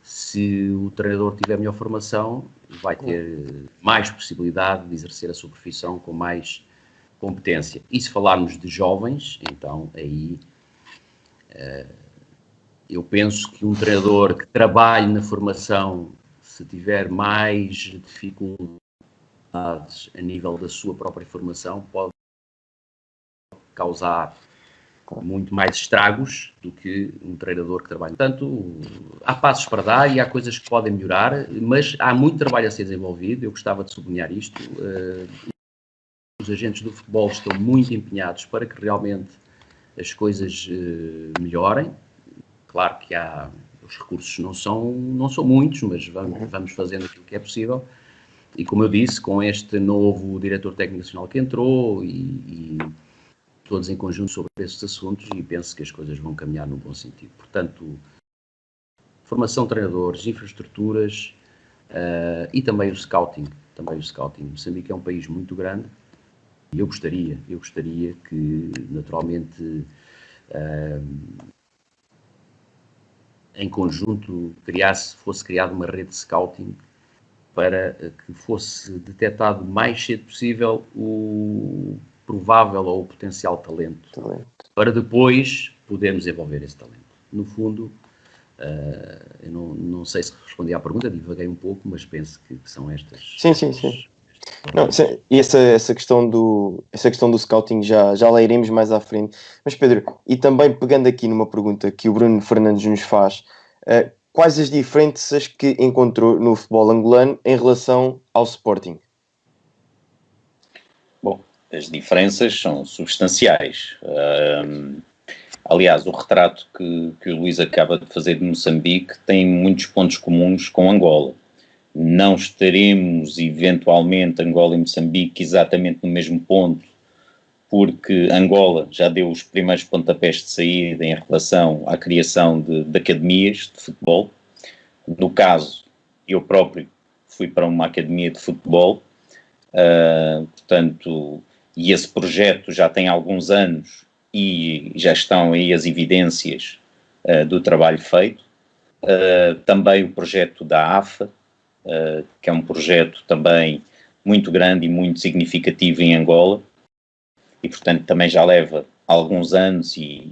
se o treinador tiver melhor formação, vai ter mais possibilidade de exercer a sua profissão com mais competência. E se falarmos de jovens, então aí eu penso que um treinador que trabalhe na formação, se tiver mais dificuldades a nível da sua própria formação, pode causar muito mais estragos do que um treinador que trabalha. Portanto, há passos para dar e há coisas que podem melhorar, mas há muito trabalho a ser desenvolvido. Eu gostava de sublinhar isto. Os agentes do futebol estão muito empenhados para que realmente as coisas melhorem. Claro que os recursos não são muitos, mas vamos fazendo aquilo que é possível. E como eu disse, com este novo diretor técnico nacional que entrou e todos em conjunto sobre esses assuntos, e penso que as coisas vão caminhar num bom sentido. Portanto, formação de treinadores, infraestruturas e também o scouting. Moçambique é um país muito grande e eu gostaria que, naturalmente, em conjunto, fosse criada uma rede de scouting para que fosse detectado o mais cedo possível o provável ou o potencial talento, para depois podermos desenvolver esse talento. No fundo, eu não sei se respondi à pergunta, divaguei um pouco, mas penso que são estas. Sim. Não, e essa questão do scouting já lá iremos mais à frente. Mas Pedro, e também pegando aqui numa pergunta que o Bruno Fernandes nos faz, quais as diferenças que encontrou no futebol angolano em relação ao Sporting? Bom, as diferenças são substanciais. Aliás, o retrato que o Luís acaba de fazer de Moçambique tem muitos pontos comuns com Angola. Não estaremos, eventualmente, Angola e Moçambique exatamente no mesmo ponto porque Angola já deu os primeiros pontapés de saída em relação à criação de academias de futebol. No caso, eu próprio fui para uma academia de futebol, portanto, e esse projeto já tem alguns anos e já estão aí as evidências do trabalho feito. Também o projeto da AFA, que é um projeto também muito grande e muito significativo em Angola, e portanto também já leva alguns anos, e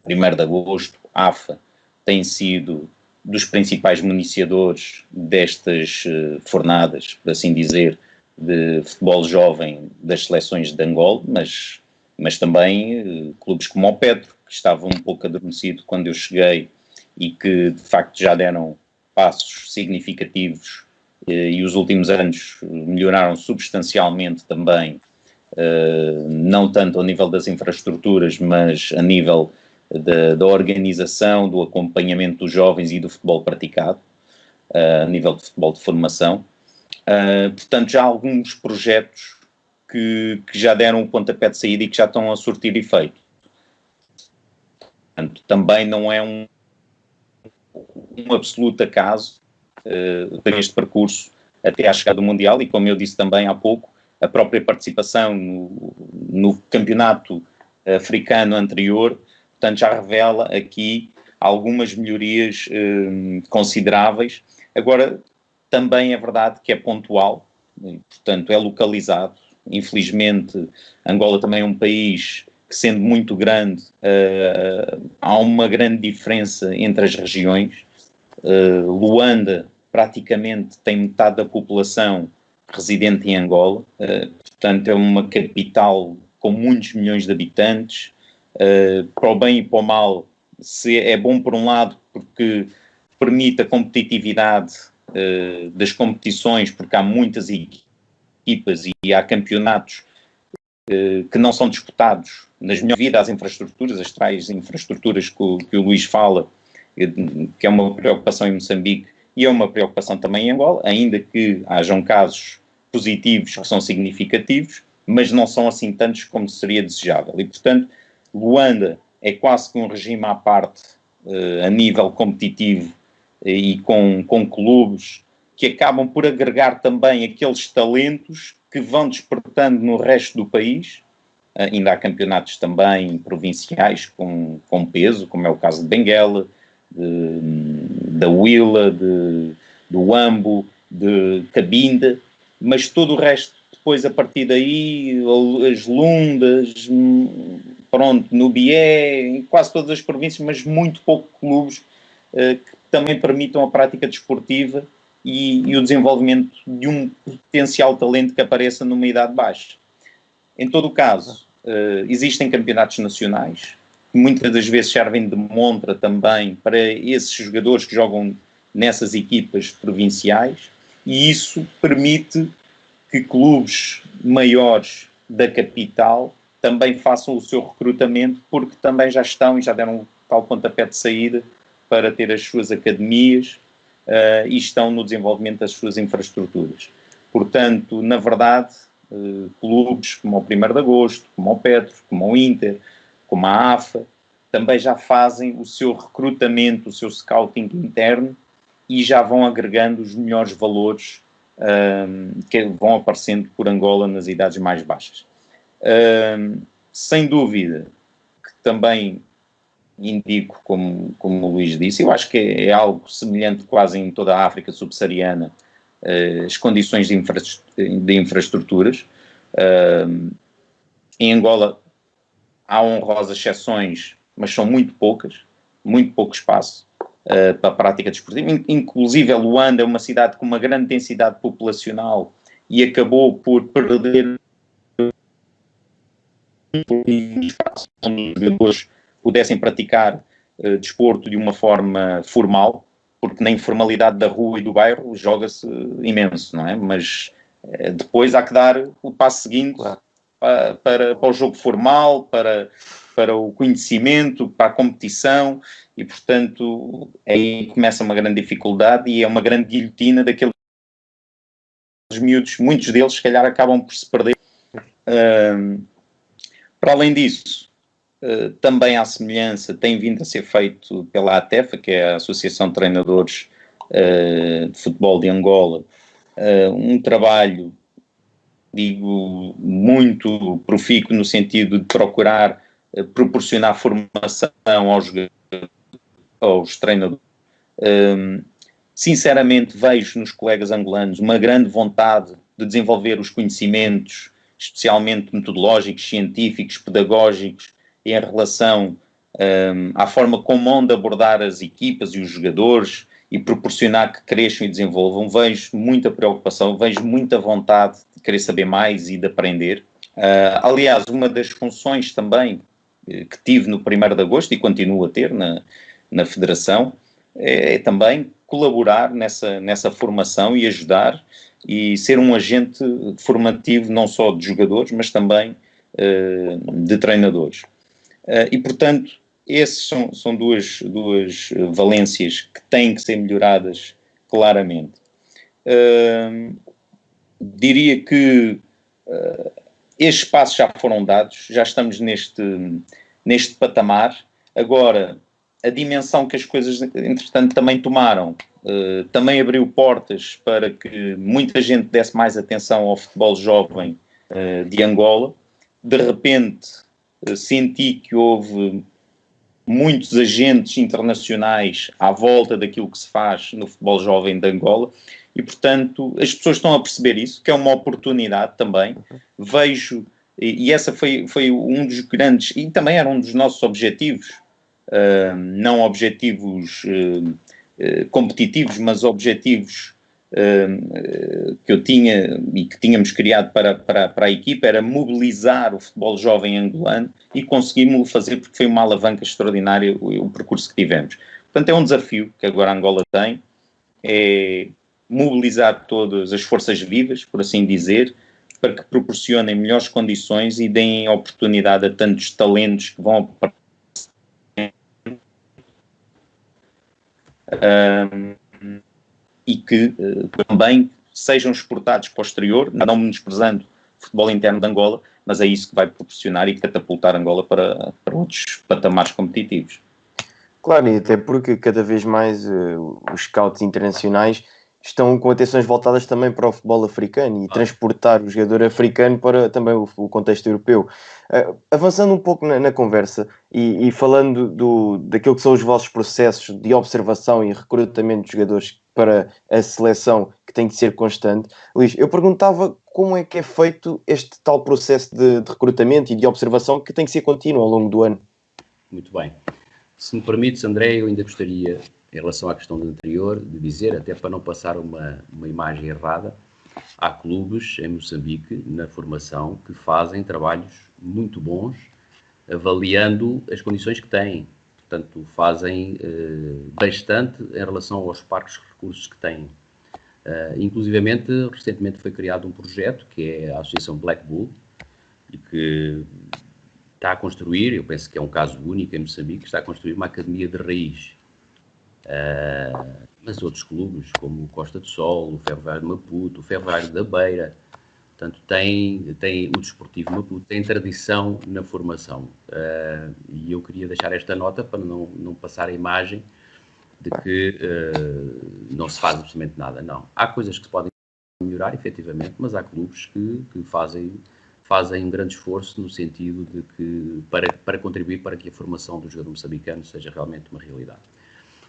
1º de agosto, a AFA tem sido dos principais municiadores destas fornadas, por assim dizer, de futebol jovem das seleções de Angola, mas também clubes como o Petro, que estava um pouco adormecido quando eu cheguei e que de facto já deram passos significativos e os últimos anos melhoraram substancialmente também, não tanto ao nível das infraestruturas, mas a nível da organização, do acompanhamento dos jovens e do futebol praticado, a nível de futebol de formação. Portanto, já há alguns projetos que já deram o pontapé de saída e que já estão a surtir efeito. Portanto, também não é um absoluto acaso este percurso até à chegada do Mundial, e como eu disse também há pouco, a própria participação no campeonato africano anterior, portanto, já revela aqui algumas melhorias consideráveis. Agora, também é verdade que é pontual, portanto, é localizado. Infelizmente, Angola também é um país que, sendo muito grande, há uma grande diferença entre as regiões. Luanda praticamente tem metade da população residente em Angola, portanto é uma capital com muitos milhões de habitantes. Para o bem e para o mal, é bom por um lado porque permite a competitividade das competições, porque há muitas equipas e há campeonatos que não são disputados nas melhores devido às infraestruturas, as tais infraestruturas que o Luís fala, que é uma preocupação em Moçambique e é uma preocupação também em Angola, ainda que hajam casos positivos que são significativos, mas não são assim tantos como seria desejável. E, portanto, Luanda é quase que um regime à parte a nível competitivo e com clubes que acabam por agregar também aqueles talentos que vão despertando no resto do país. Ainda há campeonatos também provinciais com peso, como é o caso de Benguela, da Huila, do Huambo, de Cabinda, mas todo o resto, depois a partir daí, as Lundas, pronto, no Bié, em quase todas as províncias, mas muito pouco clubes que também permitam a prática desportiva e o desenvolvimento de um potencial talento que apareça numa idade baixa. Em todo o caso, existem campeonatos nacionais, que muitas das vezes servem de montra também para esses jogadores que jogam nessas equipas provinciais, e isso permite que clubes maiores da capital também façam o seu recrutamento, porque também já estão e já deram tal pontapé de saída para ter as suas academias e estão no desenvolvimento das suas infraestruturas. Portanto, na verdade, clubes como o 1º de Agosto, como o Petro, como o Inter, como a AFA, também já fazem o seu recrutamento, o seu scouting interno e já vão agregando os melhores valores que vão aparecendo por Angola nas idades mais baixas. Sem dúvida que também indico, como o Luís disse, eu acho que é algo semelhante quase em toda a África subsaariana, as condições de infraestruturas. Em Angola há honrosas exceções, mas são muito pouco espaço para a prática desportiva. Inclusive a Luanda é uma cidade com uma grande densidade populacional e acabou por perder espaço onde os jogadores pudessem praticar desporto de uma forma formal, porque na informalidade da rua e do bairro joga-se imenso, não é? Mas depois há que dar o passo seguinte, claro, para o jogo formal, para o conhecimento, para a competição, e portanto aí começa uma grande dificuldade e é uma grande guilhotina daqueles miúdos, muitos deles se calhar acabam por se perder Para além disso, também à semelhança, tem vindo a ser feito pela ATEFA, que é a Associação de Treinadores de Futebol de Angola, um trabalho, digo, muito profícuo no sentido de procurar proporcionar formação aos treinadores. Sinceramente, vejo nos colegas angolanos uma grande vontade de desenvolver os conhecimentos, especialmente metodológicos, científicos, pedagógicos, em relação à forma como hão de abordar as equipas e os jogadores e proporcionar que cresçam e desenvolvam. Vejo muita preocupação, vejo muita vontade de querer saber mais e de aprender. Aliás, uma das funções também que tive no 1º de agosto e continuo a ter na Federação é também colaborar nessa formação e ajudar e ser um agente formativo não só de jogadores, mas também de treinadores. E, portanto, essas são duas valências que têm que ser melhoradas claramente. Diria que estes passos já foram dados, já estamos neste patamar. Agora, a dimensão que as coisas, entretanto, também tomaram, também abriu portas para que muita gente desse mais atenção ao futebol jovem de Angola. De repente, senti que houve muitos agentes internacionais à volta daquilo que se faz no futebol jovem de Angola e, portanto, as pessoas estão a perceber isso, que é uma oportunidade também. Vejo, e essa foi um dos grandes, e também era um dos nossos objetivos, não objetivos competitivos, mas objetivos que eu tinha e que tínhamos criado para a equipa, era mobilizar o futebol jovem angolano e conseguimos fazer porque foi uma alavanca extraordinária o percurso que tivemos. Portanto, é um desafio que agora a Angola tem, é mobilizar todas as forças vivas, por assim dizer, para que proporcionem melhores condições e deem oportunidade a tantos talentos que vão e que também sejam exportados para o exterior, não menosprezando o futebol interno de Angola, mas é isso que vai proporcionar e catapultar Angola para outros patamares competitivos. Claro, e até porque cada vez mais os scouts internacionais estão com atenções voltadas também para o futebol africano e transportar o jogador africano para também o contexto europeu. Avançando um pouco na conversa e falando daquilo que são os vossos processos de observação e recrutamento de jogadores para a seleção, que tem de ser constante, Luís, eu perguntava como é que é feito este tal processo de recrutamento e de observação que tem que ser contínuo ao longo do ano. Muito bem. Se me permites, André, eu ainda gostaria, em relação à questão do anterior, de dizer, até para não passar uma imagem errada, há clubes em Moçambique, na formação, que fazem trabalhos muito bons, avaliando as condições que têm. Portanto, fazem bastante em relação aos parques de recursos que têm. Inclusivamente, recentemente foi criado um projeto, que é a Associação Black Bull, e que está a construir, eu penso que é um caso único em Moçambique, está a construir uma academia de raiz. Mas outros clubes, como o Costa do Sol, o Ferroviário de Maputo, o Ferroviário da Beira, portanto, tem o Desportivo Maputo, tem tradição na formação. E eu queria deixar esta nota para não passar a imagem de que não se faz absolutamente nada. Não. Há coisas que se podem melhorar, efetivamente, mas há clubes que fazem um grande esforço no sentido de que para contribuir para que a formação do jogador moçambicano seja realmente uma realidade.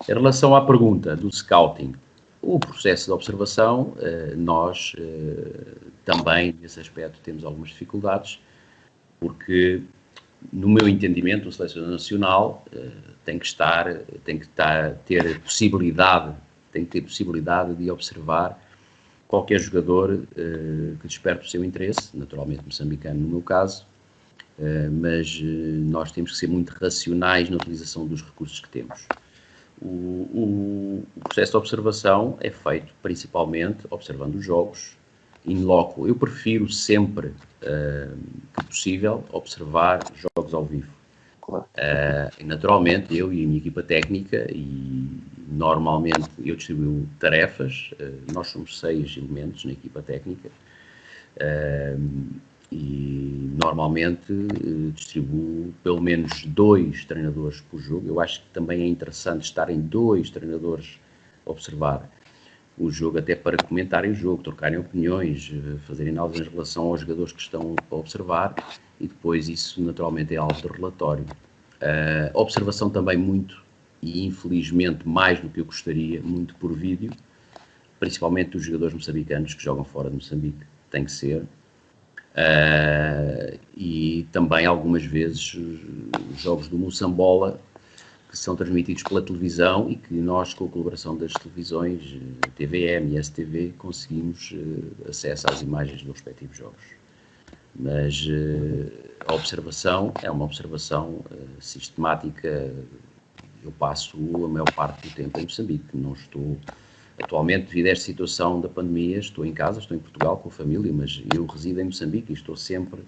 Em relação à pergunta do scouting, o processo de observação, nós também, nesse aspecto, temos algumas dificuldades, porque, no meu entendimento, o selecionador nacional tem que ter possibilidade de observar qualquer jogador que desperte o seu interesse, naturalmente moçambicano no meu caso, mas nós temos que ser muito racionais na utilização dos recursos que temos. O processo de observação é feito principalmente observando os jogos in loco. Eu prefiro sempre, que possível, observar jogos ao vivo. Claro. E naturalmente, eu e a minha equipa técnica, e normalmente eu distribuo tarefas, nós somos 6 elementos na equipa técnica, E normalmente distribuo pelo menos 2 treinadores por jogo. Eu acho que também é interessante estarem 2 treinadores a observar o jogo, até para comentarem o jogo, trocarem opiniões, fazerem análise em relação aos jogadores que estão a observar, e depois isso naturalmente é alvo de relatório. Observação também muito, e infelizmente mais do que eu gostaria, muito por vídeo, principalmente dos jogadores moçambicanos que jogam fora de Moçambique, tem que ser. E também algumas vezes os jogos do Moçambola, que são transmitidos pela televisão e que nós, com a colaboração das televisões, TVM e STV, conseguimos acesso às imagens dos respectivos jogos. Mas a observação é uma observação sistemática. Eu passo a maior parte do tempo em Moçambique. Não estou, atualmente, devido a esta situação da pandemia, estou em casa, estou em Portugal com a família, mas eu resido em Moçambique e estou sempre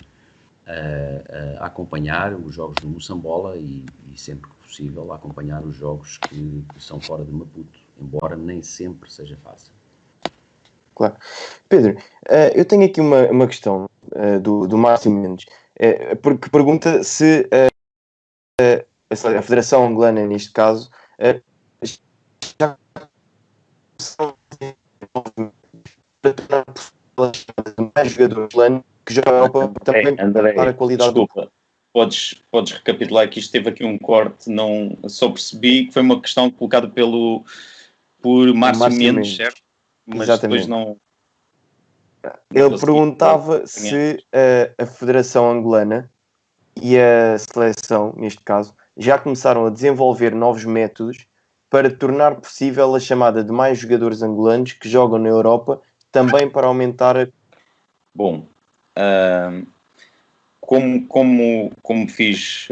a acompanhar os jogos do Moçambola e sempre que possível a acompanhar os jogos que são fora de Maputo, embora nem sempre seja fácil. Claro. Pedro, eu tenho aqui uma questão do Márcio Mendes, porque pergunta se a Federação Angolana, neste caso, já para tornar mais jogador angolano que joga na Europa também para a qualidade. Desculpa, podes recapitular que isto teve aqui um corte, não só percebi que foi uma questão colocada por Márcio Mendes, certo? Mas exatamente. Depois não ele perguntava se a Federação Angolana e a seleção, neste caso, já começaram a desenvolver novos métodos para tornar possível a chamada de mais jogadores angolanos que jogam na Europa, também para aumentar a... Bom, como fiz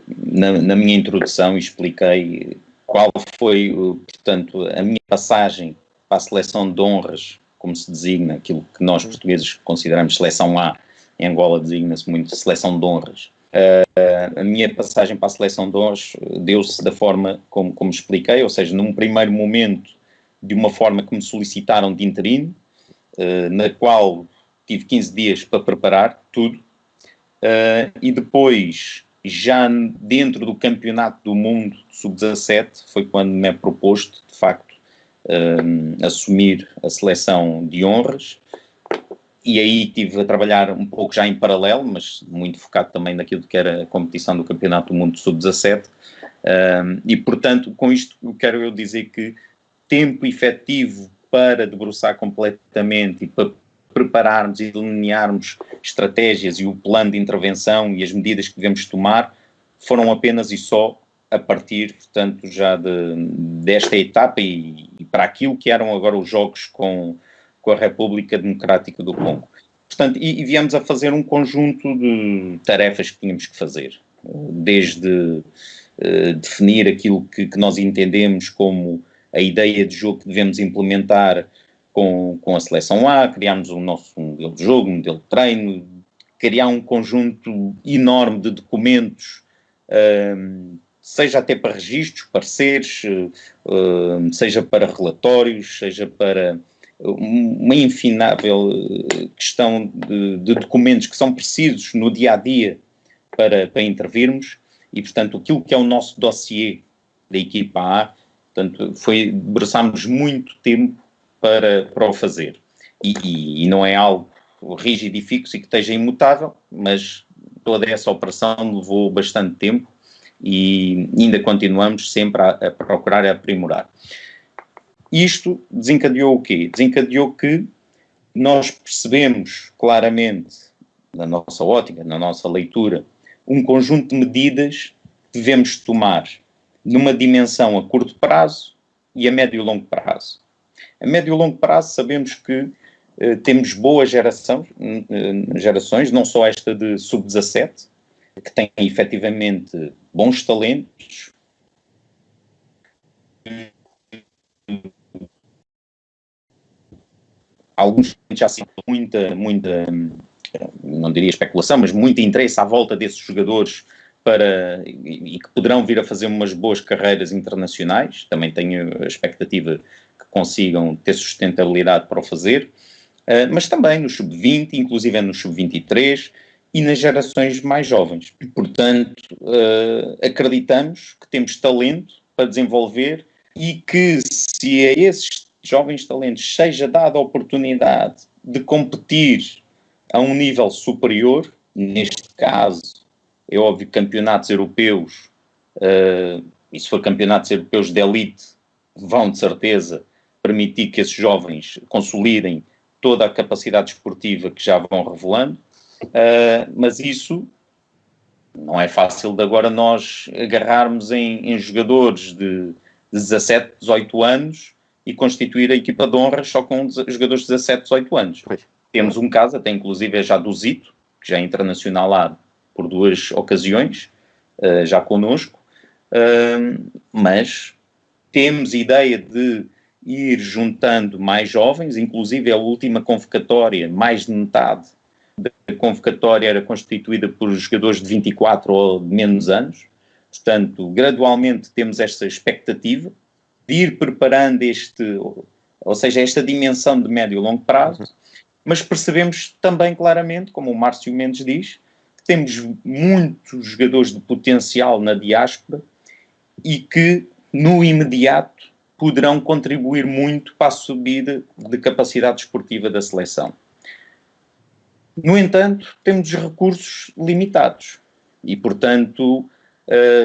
na minha introdução e expliquei qual foi, portanto, a minha passagem para a seleção de honras, como se designa, aquilo que nós portugueses consideramos seleção A, em Angola designa-se muito seleção de honras. A minha passagem para a seleção de honras deu-se da forma como expliquei, ou seja, num primeiro momento, de uma forma que me solicitaram de interino, na qual tive 15 dias para preparar tudo, e depois, já dentro do Campeonato do Mundo Sub-17, foi quando me é proposto, de facto, assumir a seleção de honras, e aí estive a trabalhar um pouco já em paralelo, mas muito focado também naquilo que era a competição do Campeonato do Mundo Sub-17, e portanto, com isto quero eu dizer que tempo efetivo para debruçar completamente e para prepararmos e delinearmos estratégias e o plano de intervenção e as medidas que devemos tomar foram apenas e só a partir, portanto, já desta etapa e para aquilo que eram agora os jogos com a República Democrática do Congo. Portanto, e viemos a fazer um conjunto de tarefas que tínhamos que fazer, desde definir aquilo que nós entendemos como a ideia de jogo que devemos implementar com a seleção A, criámos o nosso modelo de jogo, modelo de treino, criar um conjunto enorme de documentos, seja até para registros, pareceres, seja para relatórios, seja para uma infinável questão de documentos que são precisos no dia-a-dia para intervirmos, e portanto aquilo que é o nosso dossiê da equipa A, portanto, debruçámos muito tempo para o fazer, e não é algo rígido e fixo e que esteja imutável, mas toda essa operação levou bastante tempo e ainda continuamos sempre a procurar e a aprimorar. Isto desencadeou o quê? Desencadeou que nós percebemos claramente, na nossa ótica, na nossa leitura, um conjunto de medidas que devemos tomar numa dimensão a curto prazo e a médio e longo prazo. A médio e longo prazo sabemos que temos boas gerações, não só esta de sub-17, que tem efetivamente bons talentos, alguns já se muita, não diria especulação, mas muito interesse à volta desses jogadores e que poderão vir a fazer umas boas carreiras internacionais. Também tenho a expectativa que consigam ter sustentabilidade para o fazer. mas também no sub-20, inclusive no sub-23 e nas gerações mais jovens. Portanto, acreditamos que temos talento para desenvolver e que, se a esses jovens talentos seja dada a oportunidade de competir a um nível superior, neste caso, é óbvio, campeonatos europeus, e se for campeonatos europeus de elite, vão de certeza permitir que esses jovens consolidem toda a capacidade esportiva que já vão revelando, mas isso não é fácil de agora nós agarrarmos em jogadores de 17, 18 anos e constituir a equipa de honras só com jogadores de 17, 18 anos. Pois. Temos um caso, até inclusive é já do Zito, que já é internacional lá por 2 ocasiões, já connosco, mas temos ideia de ir juntando mais jovens, inclusive a última convocatória, mais de metade da convocatória era constituída por jogadores de 24 ou de menos anos. Portanto, gradualmente temos esta expectativa de ir preparando esta dimensão de médio e longo prazo, mas percebemos também claramente, como o Márcio Mendes diz, que temos muitos jogadores de potencial na diáspora e que, no imediato, poderão contribuir muito para a subida de capacidade esportiva da seleção. No entanto, temos recursos limitados e, portanto,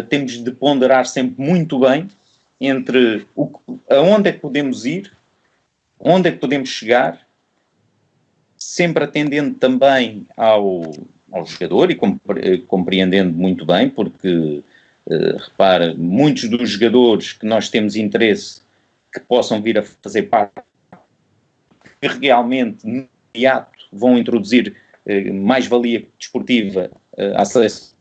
temos de ponderar sempre muito bem entre aonde é que podemos ir, onde é que podemos chegar, sempre atendendo também ao jogador e compreendendo muito bem, porque, repara, muitos dos jogadores que nós temos interesse que possam vir a fazer parte, que realmente no imediato vão introduzir mais-valia desportiva à seleção,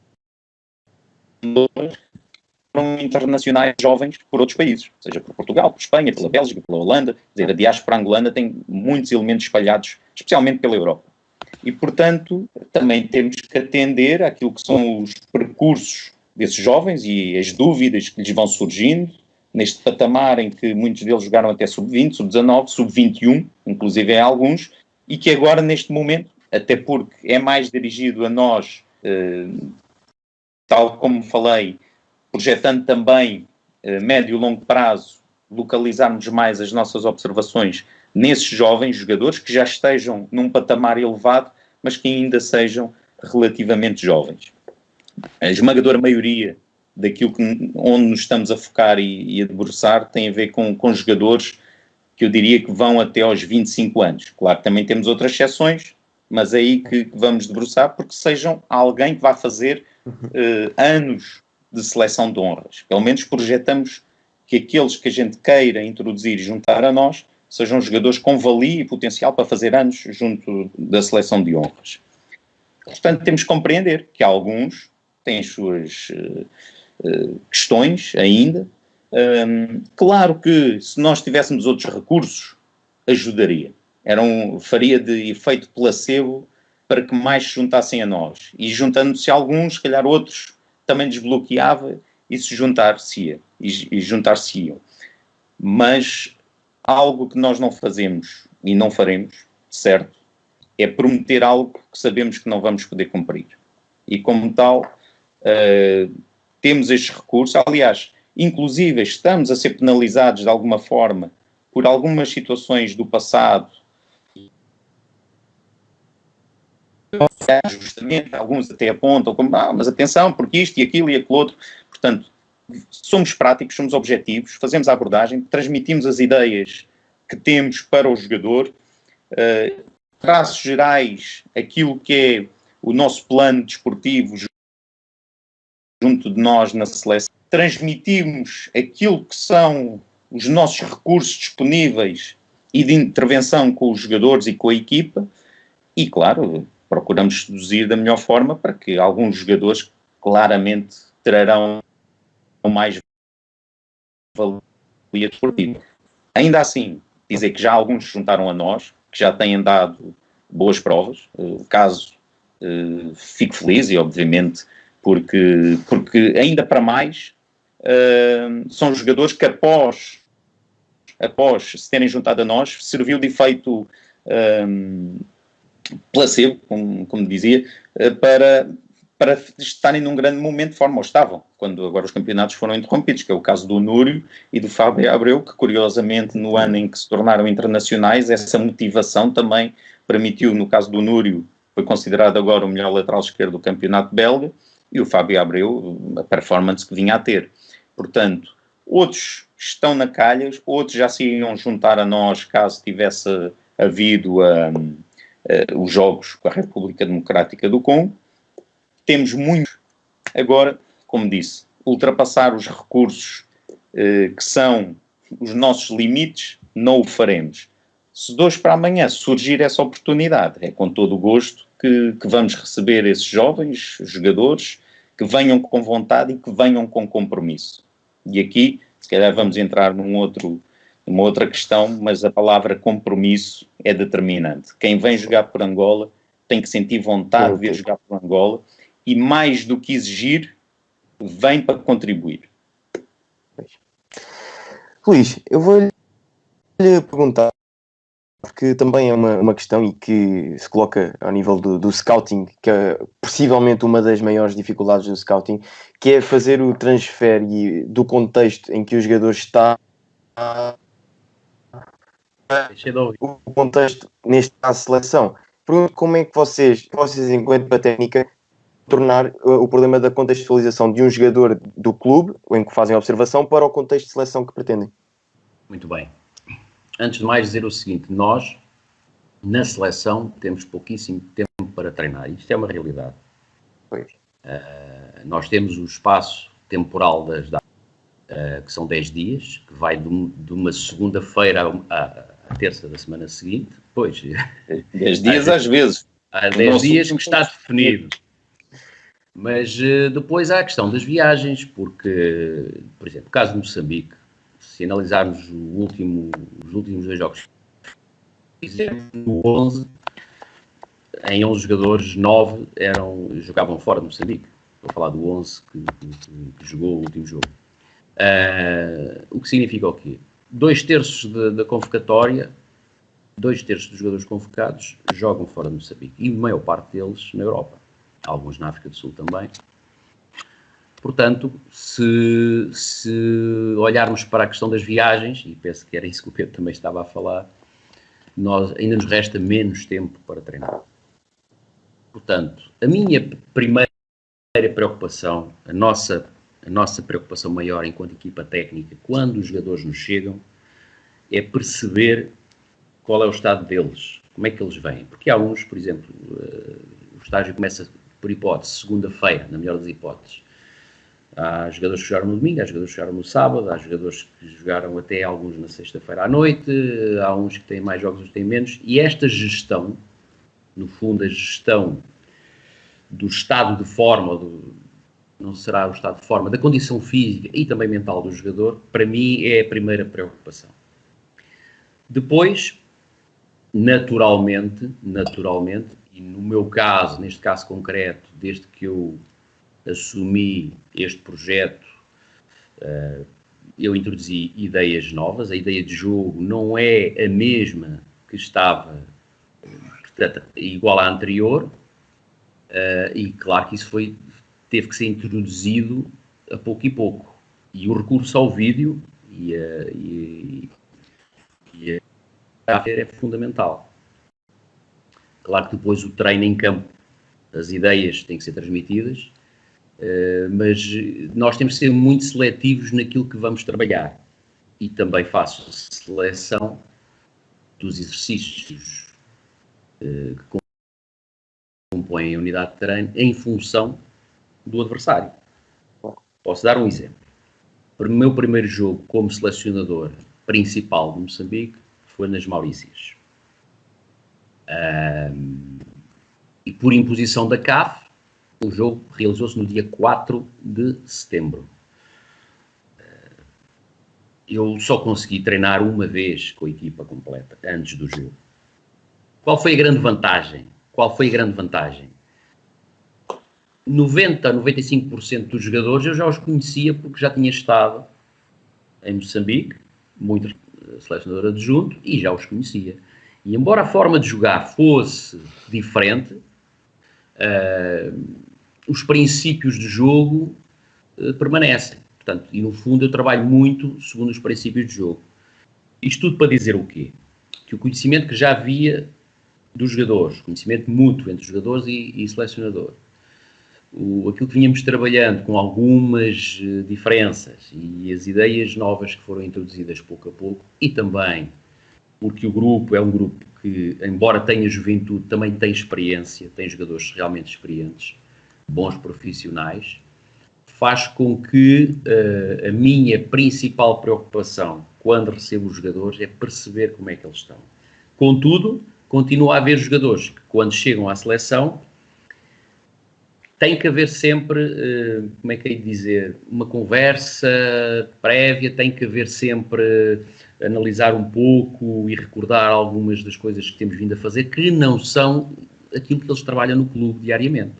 foram internacionais jovens por outros países, seja por Portugal, por Espanha, pela Bélgica, pela Holanda. Quer dizer, a diáspora angolana tem muitos elementos espalhados, especialmente pela Europa. E, portanto, também temos que atender àquilo que são os percursos desses jovens e as dúvidas que lhes vão surgindo, neste patamar em que muitos deles jogaram até sub-20, sub-19, sub-21, inclusive em alguns, e que agora, neste momento, até porque é mais dirigido a nós, tal como falei, projetando também médio e longo prazo, localizarmos mais as nossas observações nesses jovens jogadores que já estejam num patamar elevado, mas que ainda sejam relativamente jovens. A esmagadora maioria daquilo onde nos estamos a focar e a debruçar tem a ver com jogadores que eu diria que vão até aos 25 anos. Claro que também temos outras exceções, mas é aí que vamos debruçar, porque sejam alguém que vá fazer anos de seleção de honras. Pelo menos projetamos que aqueles que a gente queira introduzir e juntar a nós sejam jogadores com valia e potencial para fazer anos junto da seleção de honras. Portanto, temos que compreender que alguns têm as suas questões ainda. Claro que se nós tivéssemos outros recursos, ajudaria. Faria de efeito placebo para que mais se juntassem a nós. E juntando-se alguns, se calhar outros também desbloqueava e se juntar-se-iam. Mas algo que nós não fazemos e não faremos, certo, é prometer algo que sabemos que não vamos poder cumprir. E como tal, temos estes recursos. Aliás, inclusive estamos a ser penalizados de alguma forma por algumas situações do passado. Justamente, alguns até apontam como, mas atenção, porque isto e aquilo e aquilo outro. Portanto, somos práticos, somos objetivos, fazemos a abordagem, transmitimos as ideias que temos para o jogador, traços gerais, aquilo que é o nosso plano desportivo junto de nós na seleção, transmitimos aquilo que são os nossos recursos disponíveis e de intervenção com os jogadores e com a equipa e, claro, procuramos seduzir da melhor forma para que alguns jogadores claramente trarão mais valia desportiva. Ainda assim, dizer que já alguns se juntaram a nós, que já têm dado boas provas, caso fico feliz e obviamente porque ainda para mais são jogadores que após se terem juntado a nós serviu de efeito placebo, como dizia, para estarem num grande momento de forma, ou estavam, quando agora os campeonatos foram interrompidos, que é o caso do Núrio e do Fábio Abreu, que curiosamente no ano em que se tornaram internacionais, essa motivação também permitiu, no caso do Núrio, foi considerado agora o melhor lateral esquerdo do campeonato belga, e o Fábio Abreu, a performance que vinha a ter. Portanto, outros estão na calha, outros já se iam juntar a nós caso tivesse havido os jogos com a República Democrática do Congo. Temos muito, agora, como disse, ultrapassar os recursos que são os nossos limites, não o faremos. Se de hoje para amanhã surgir essa oportunidade, é com todo o gosto que vamos receber esses jovens jogadores, que venham com vontade e que venham com compromisso. E aqui, se calhar vamos entrar numa outra questão, mas a palavra compromisso é determinante. Quem vem jogar por Angola tem que sentir vontade de vir jogar por Angola e, mais do que exigir, vem para contribuir. Luís, eu vou-lhe perguntar, porque também é uma questão e que se coloca ao nível do scouting, que é possivelmente uma das maiores dificuldades do scouting, que é fazer o transfer do contexto em que o jogador está, o contexto, neste caso, seleção. Pergunto como é que vocês enquanto técnica, tornar o problema da contextualização de um jogador do clube, em que fazem a observação, para o contexto de seleção que pretendem. Muito bem. Antes de mais dizer o seguinte, nós, na seleção, temos pouquíssimo tempo para treinar. Isto é uma realidade. Nós temos o espaço temporal que são 10 dias, que vai de uma segunda-feira à terça da semana seguinte. Pois, 10 dias às vezes. Há 10 dias que está definido. Mas depois há a questão das viagens, porque, por exemplo, o caso de Moçambique, se analisarmos os últimos 2 jogos, no 11, em 11 jogadores, 9 jogavam fora de Moçambique. Estou a falar do 11 que jogou o último jogo. O que significa o quê? 2/3 da convocatória, 2/3 dos jogadores convocados jogam fora de Moçambique. E a maior parte deles na Europa. Alguns na África do Sul também. Portanto, se olharmos para a questão das viagens, e penso que era isso que o Pedro também estava a falar, ainda nos resta menos tempo para treinar. Portanto, a minha primeira preocupação, a nossa preocupação maior enquanto equipa técnica, quando os jogadores nos chegam, é perceber qual é o estado deles, como é que eles vêm. Porque há uns, por exemplo, o estágio começa, por hipótese, segunda-feira, na melhor das hipóteses. Há jogadores que jogaram no domingo, há jogadores que jogaram no sábado, há jogadores que jogaram até alguns na sexta-feira à noite, há uns que têm mais jogos, outros que têm menos, e esta gestão, no fundo a gestão do estado de forma, não será o estado de forma, da condição física e também mental do jogador, para mim é a primeira preocupação. Depois, naturalmente, e no meu caso, neste caso concreto, desde que eu assumi este projeto, eu introduzi ideias novas. A ideia de jogo não é a mesma que estava, portanto, igual à anterior, e claro que isso teve que ser introduzido a pouco e pouco. E o recurso ao vídeo é fundamental. Claro que depois o treino em campo, as ideias têm que ser transmitidas, mas nós temos que ser muito seletivos naquilo que vamos trabalhar. E também faço seleção dos exercícios que compõem a unidade de treino em função do adversário. Posso dar um exemplo. O meu primeiro jogo como selecionador principal de Moçambique foi nas Maurícias. E por imposição da CAF, o jogo realizou-se no dia 4 de setembro. Eu só consegui treinar uma vez com a equipa completa, antes do jogo. Qual foi a grande vantagem? 90 a 95% dos jogadores eu já os conhecia porque já tinha estado em Moçambique, muito selecionador adjunto, e já os conhecia. E embora a forma de jogar fosse diferente, os princípios de jogo permanecem. Portanto, e no fundo eu trabalho muito segundo os princípios de jogo. Isto tudo para dizer o quê? Que o conhecimento que já havia dos jogadores, conhecimento mútuo entre jogadores e selecionador, aquilo que vínhamos trabalhando com algumas diferenças e as ideias novas que foram introduzidas pouco a pouco, e também porque o grupo é um grupo que, embora tenha juventude, também tem experiência, tem jogadores realmente experientes, bons profissionais, faz com que a minha principal preocupação quando recebo os jogadores é perceber como é que eles estão. Contudo, continua a haver jogadores que, quando chegam à seleção, tem que haver sempre, como é que é de dizer, uma conversa prévia, tem que haver sempre analisar um pouco e recordar algumas das coisas que temos vindo a fazer, que não são aquilo que eles trabalham no clube diariamente.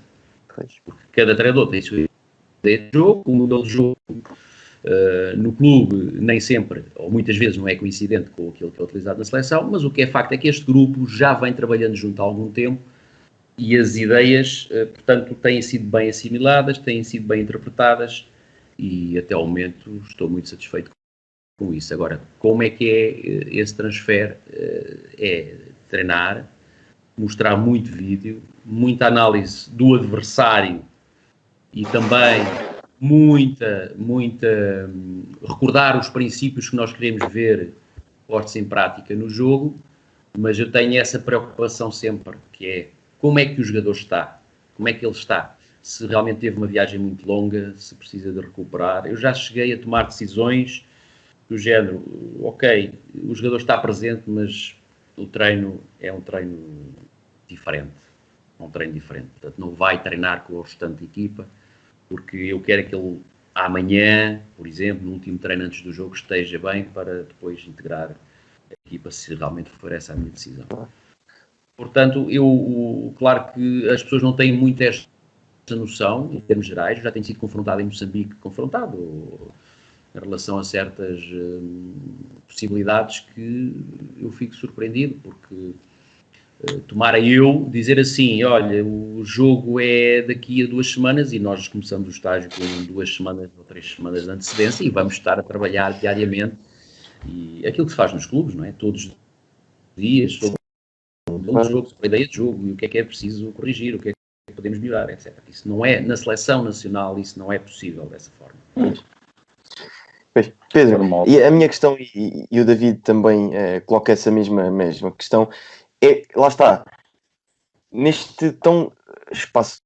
Porque cada treinador tem a sua ideia de jogo, o modelo de jogo no clube nem sempre, ou muitas vezes não é coincidente com aquilo que é utilizado na seleção, mas o que é facto é que este grupo já vem trabalhando junto há algum tempo e as ideias, portanto, têm sido bem assimiladas, têm sido bem interpretadas e até ao momento estou muito satisfeito com isso. Agora, como é que é esse transfer? É treinar, mostrar muito vídeo, muita análise do adversário e também recordar os princípios que nós queremos ver postos em prática no jogo, mas eu tenho essa preocupação sempre, que é como é que o jogador está, como é que ele está, se realmente teve uma viagem muito longa, se precisa de recuperar. Eu já cheguei a tomar decisões do género, ok, o jogador está presente, mas o treino é um treino diferente, portanto não vai treinar com o restante da equipa, porque eu quero que ele amanhã, por exemplo, no último treino antes do jogo, esteja bem para depois integrar a equipa, se realmente for essa a minha decisão. Portanto, claro que as pessoas não têm muito esta noção, em termos gerais. Eu já tenho sido confrontado em Moçambique, em relação a certas possibilidades que eu fico surpreendido, porque tomara eu dizer assim, olha, o jogo é daqui a 2 semanas e nós começamos o estágio com 2 semanas ou 3 semanas de antecedência e vamos estar a trabalhar diariamente. E aquilo que se faz nos clubes, não é? Todos os dias, sobre o jogo, sobre a ideia de jogo e o que é preciso corrigir, o que é que podemos melhorar, etc. Isso não é, na seleção nacional, isso não é possível dessa forma. Pedro, e a minha questão, e o David também coloca essa mesma questão, lá está, neste tão espaço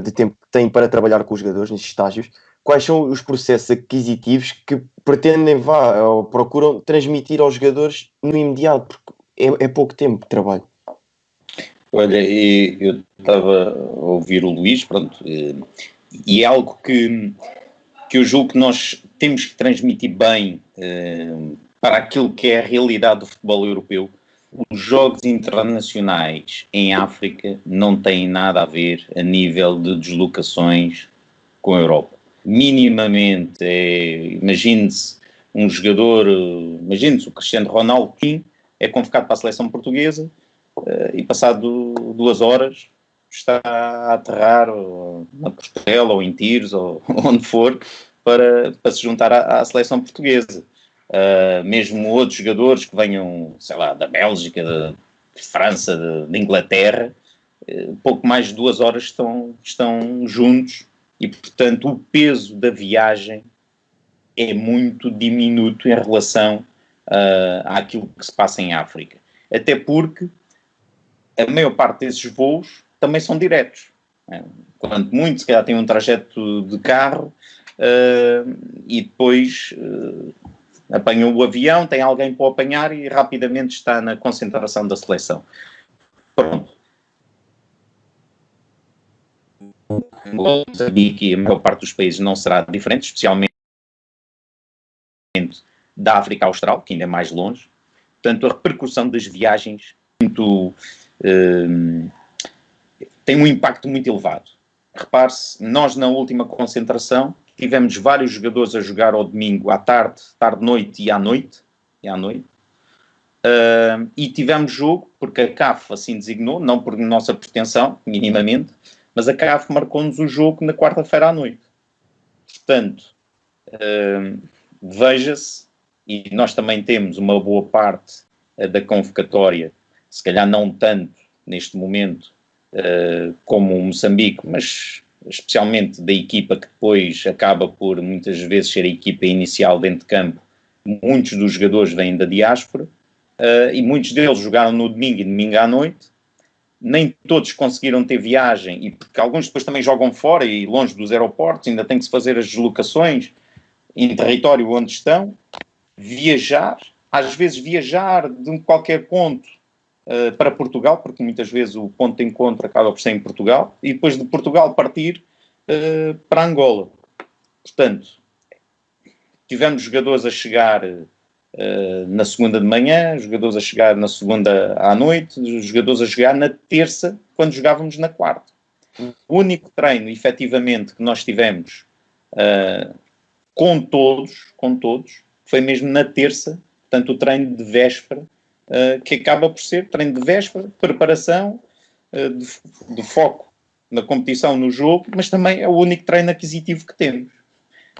de tempo que tem para trabalhar com os jogadores, nestes estágios, quais são os processos aquisitivos que pretendem ou procuram transmitir aos jogadores no imediato, porque é pouco tempo de trabalho. Olha, eu estava a ouvir o Luís, pronto, e é algo que eu julgo que nós temos que transmitir bem para aquilo que é a realidade do futebol europeu. Os jogos internacionais em África não têm nada a ver a nível de deslocações com a Europa. Minimamente, imagine-se um jogador, imagine-se o Cristiano Ronaldo, é convocado para a seleção portuguesa e passado 2 horas está a aterrar na Portela ou em Tiros ou onde for para se juntar à seleção portuguesa. Mesmo outros jogadores que venham, sei lá, da Bélgica, de França, de Inglaterra, pouco mais de 2 horas estão juntos e, portanto, o peso da viagem é muito diminuto em relação àquilo que se passa em África. Até porque a maior parte desses voos também são diretos. Quanto muito, se calhar tem um trajeto de carro e depois apanham o avião, tem alguém para o apanhar e rapidamente está na concentração da seleção. Pronto. Moçambique, a maior parte dos países não será diferente, especialmente da África Austral, que ainda é mais longe. Portanto, a repercussão das viagens tem um impacto muito elevado. Repare-se, nós na última concentração tivemos vários jogadores a jogar ao domingo à tarde, noite e à noite. e tivemos jogo, porque a CAF assim designou, não por nossa pretensão, minimamente, mas a CAF marcou-nos o jogo na quarta-feira à noite. Portanto, veja-se, e nós também temos uma boa parte da convocatória, se calhar não tanto neste momento como o Moçambique, mas especialmente da equipa que depois acaba por muitas vezes ser a equipa inicial dentro de campo. Muitos dos jogadores vêm da diáspora e muitos deles jogaram no domingo e domingo à noite. Nem todos conseguiram ter viagem, e porque alguns depois também jogam fora e longe dos aeroportos, ainda tem que se fazer as deslocações em território onde estão, viajar, às vezes viajar de qualquer ponto para Portugal, porque muitas vezes o ponto de encontro acaba por ser em Portugal, e depois de Portugal partir para Angola. Portanto, tivemos jogadores a chegar na segunda de manhã, jogadores a chegar na segunda à noite, jogadores a jogar na terça, quando jogávamos na quarta. O único treino, efetivamente, que nós tivemos com todos, foi mesmo na terça, portanto o treino de véspera, que acaba por ser treino de véspera, preparação, de foco na competição, no jogo, mas também é o único treino aquisitivo que temos.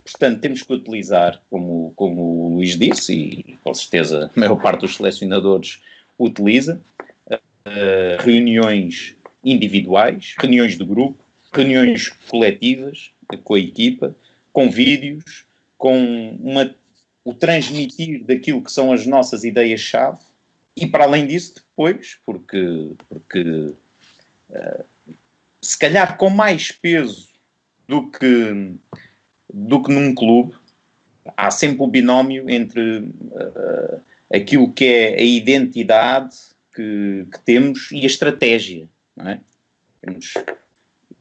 Portanto, temos que utilizar, como o Luís disse, e com certeza a maior parte dos selecionadores utiliza, reuniões individuais, reuniões de grupo, reuniões coletivas com a equipa, com vídeos, com o transmitir daquilo que são as nossas ideias-chave, e para além disso depois, porque se calhar com mais peso do que num clube, há sempre o binómio entre aquilo que é a identidade que temos e a estratégia, não é? Temos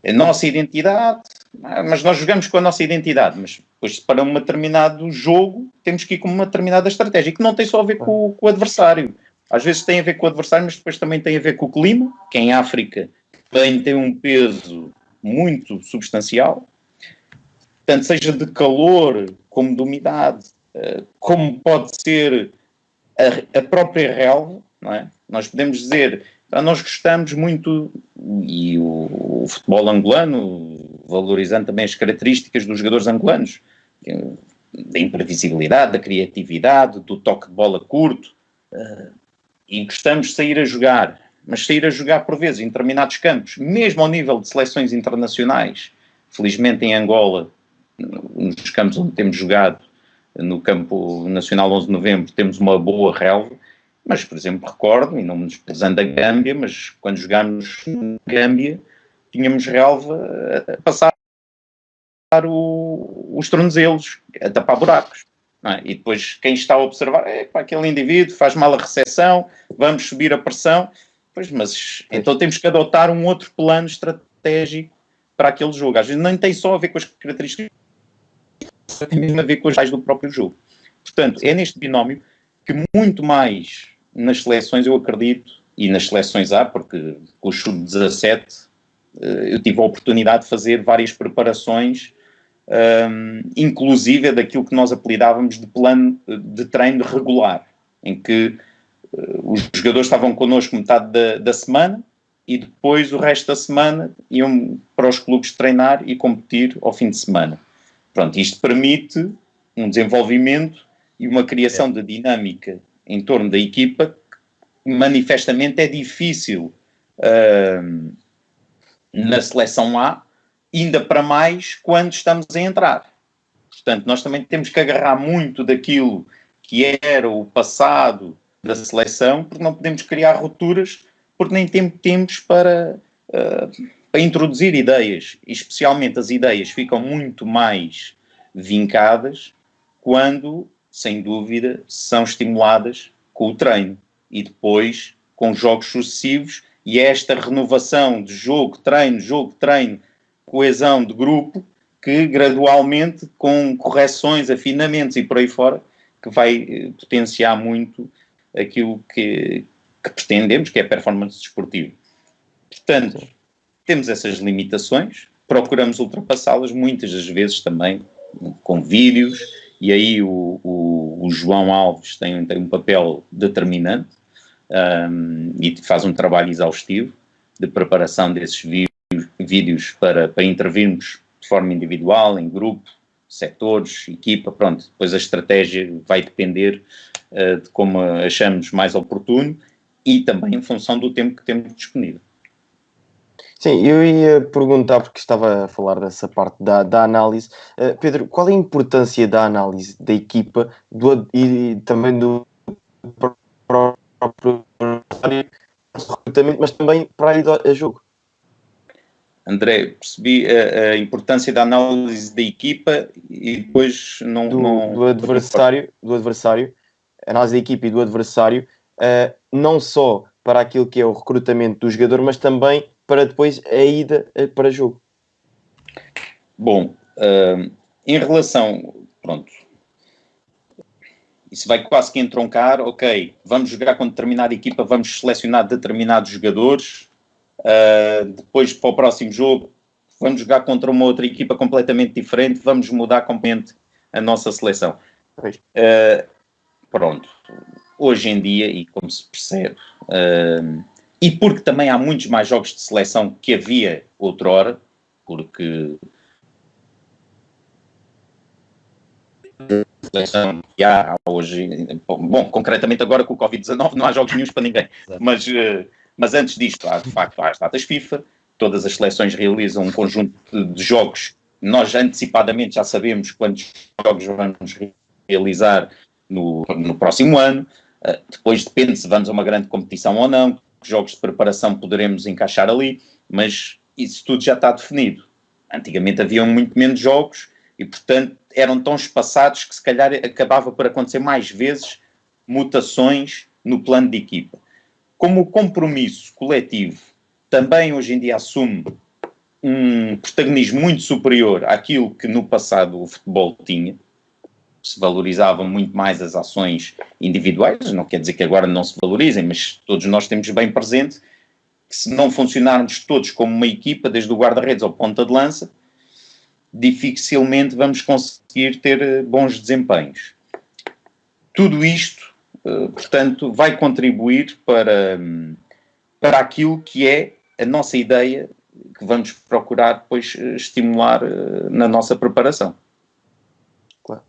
a nossa identidade, mas nós jogamos com a nossa identidade, mas depois para um determinado jogo temos que ir com uma determinada estratégia, que não tem só a ver com o adversário. Às vezes tem a ver com o adversário, mas depois também tem a ver com o clima, que em África também tem um peso muito substancial. Portanto, seja de calor, como de umidade, como pode ser a própria relva, não é? Nós podemos dizer, nós gostamos muito, e o futebol angolano, valorizando também as características dos jogadores angolanos, da imprevisibilidade, da criatividade, do toque de bola curto, e gostamos de sair a jogar, mas sair a jogar por vezes em determinados campos, mesmo ao nível de seleções internacionais. Felizmente em Angola, nos campos onde temos jogado, no campo nacional 11 de novembro, temos uma boa relva, mas, por exemplo, recordo, e não me desprezando a Gâmbia, mas quando jogámos na Gâmbia, tínhamos relva a passar os tornozelos, a tapar buracos. Não é? E depois quem está a observar, aquele indivíduo faz mal a recepção, vamos subir a pressão. Pois, mas então temos que adotar um outro plano estratégico para aquele jogo. Às vezes não tem só a ver com as características, tem mesmo a ver com as tais do próprio jogo. Portanto, é neste binómio que muito mais nas seleções, eu acredito, e nas seleções A, porque com o Sub-17 eu tive a oportunidade de fazer várias preparações, inclusive daquilo que nós apelidávamos de plano de treino regular, em que os jogadores estavam connosco metade da semana e depois o resto da semana iam para os clubes treinar e competir ao fim de semana. Pronto, isto permite um desenvolvimento e uma criação de dinâmica em torno da equipa que manifestamente é difícil na seleção A, ainda para mais quando estamos a entrar. Portanto, nós também temos que agarrar muito daquilo que era o passado da seleção, porque não podemos criar rupturas, porque nem tempo temos para introduzir ideias, e especialmente as ideias ficam muito mais vincadas quando, sem dúvida, são estimuladas com o treino e depois com jogos sucessivos, e esta renovação de jogo, treino, coesão de grupo, que gradualmente, com correções, afinamentos e por aí fora, que vai potenciar muito aquilo que pretendemos, que é a performance desportiva. Portanto, temos essas limitações, procuramos ultrapassá-las muitas das vezes também com vídeos e aí o João Alves tem um papel determinante, e faz um trabalho exaustivo de preparação desses vídeos para intervirmos de forma individual, em grupo, setores, equipa, pronto. Depois a estratégia vai depender de como achamos mais oportuno e também em função do tempo que temos disponível. Sim, eu ia perguntar, porque estava a falar dessa parte da análise. Pedro, qual é a importância da análise da equipa e também do próprio recrutamento, mas também para a ida a jogo? André, percebi a importância da análise da equipa e depois do adversário, análise da equipa e do adversário, não só para aquilo que é o recrutamento do jogador, mas também para depois a ida para jogo. Bom, em relação, pronto, isso vai quase que entroncar, ok, vamos jogar com determinada equipa, vamos selecionar determinados jogadores, depois para o próximo jogo vamos jogar contra uma outra equipa completamente diferente, vamos mudar completamente a nossa seleção. Pronto, hoje em dia, e como se percebe, e porque também há muitos mais jogos de seleção que havia outrora, porque seleção que há hoje, bom, concretamente agora com o Covid-19 não há jogos nenhuns para ninguém, mas antes disto há de facto as datas FIFA, todas as seleções realizam um conjunto de jogos, nós antecipadamente já sabemos quantos jogos vamos realizar no próximo ano, depois depende se vamos a uma grande competição ou não, que jogos de preparação poderemos encaixar ali, mas isso tudo já está definido. Antigamente haviam muito menos jogos e, portanto, eram tão espaçados que se calhar acabava por acontecer mais vezes mutações no plano de equipa. Como o compromisso coletivo também hoje em dia assume um protagonismo muito superior àquilo que no passado o futebol tinha, se valorizavam muito mais as ações individuais, não quer dizer que agora não se valorizem, mas todos nós temos bem presente que se não funcionarmos todos como uma equipa, desde o guarda-redes ao ponta de lança, dificilmente vamos conseguir ter bons desempenhos. Tudo isto, portanto, vai contribuir para aquilo que é a nossa ideia, que vamos procurar depois estimular na nossa preparação. Claro.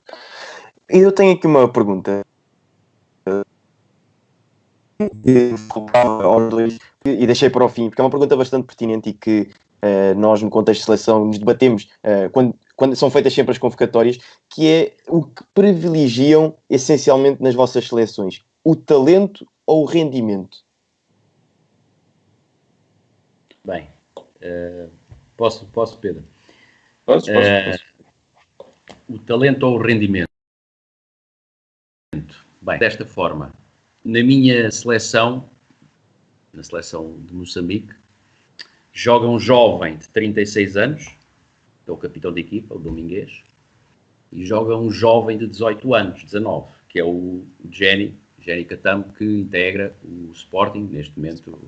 Eu tenho aqui uma pergunta e deixei para o fim, porque é uma pergunta bastante pertinente e que nós, no contexto de seleção, nos debatemos quando são feitas sempre as convocatórias, que é o que privilegiam essencialmente nas vossas seleções: o talento ou o rendimento? Bem, posso, Pedro? Posso. O talento ou o rendimento? Bem, desta forma, na minha seleção, na seleção de Moçambique, joga um jovem de 36 anos, que é o capitão da equipa, o Domingues, e joga um jovem de 18 anos, 19, que é o Jenny Catambo, que integra o Sporting, neste momento,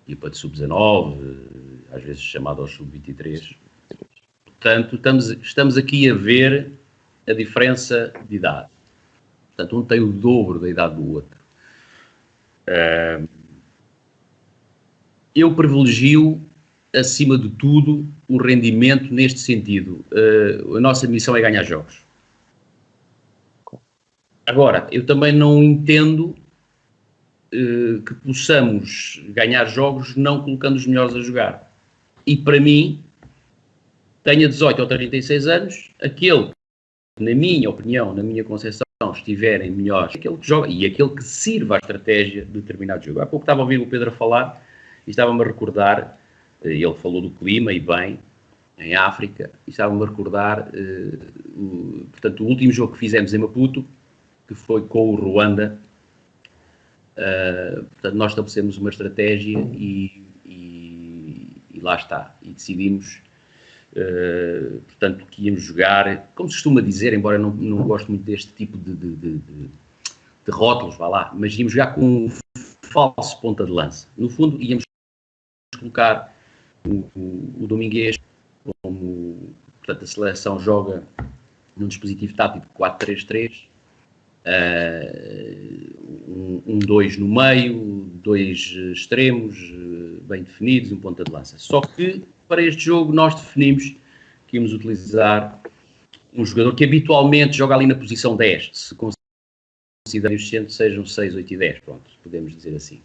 equipa de sub-19, às vezes chamado ao sub-23. Portanto, estamos aqui a ver a diferença de idade. Portanto, um tem o dobro da idade do outro. Eu privilegio, acima de tudo, o rendimento neste sentido. A nossa missão é ganhar jogos. Agora, eu também não entendo que possamos ganhar jogos não colocando os melhores a jogar. E para mim, tenha 18 ou 36 anos, aquele que, na minha opinião, na minha concepção, estiverem melhores, aquele que joga e aquele que sirva a estratégia de determinado jogo. Há pouco estava a ouvir o Pedro a falar e estava-me a recordar, ele falou do clima e bem, em África, e estava-me a recordar, portanto, o último jogo que fizemos em Maputo, que foi com o Ruanda. Portanto, nós estabelecemos uma estratégia e lá está, e decidimos, portanto, que íamos jogar, como se costuma dizer, embora eu não gosto muito deste tipo de rótulos, vá lá, mas íamos jogar com um falso ponta de lança. No fundo, íamos colocar o Domingues como, portanto, a seleção joga num dispositivo tático 4-3-3, um 2 no meio, 2 extremos bem definidos, um ponta de lança. Só que para este jogo nós definimos que íamos utilizar um jogador que habitualmente joga ali na posição 10, se considerarmos que sejam 6, 8 e 10, pronto, podemos dizer assim.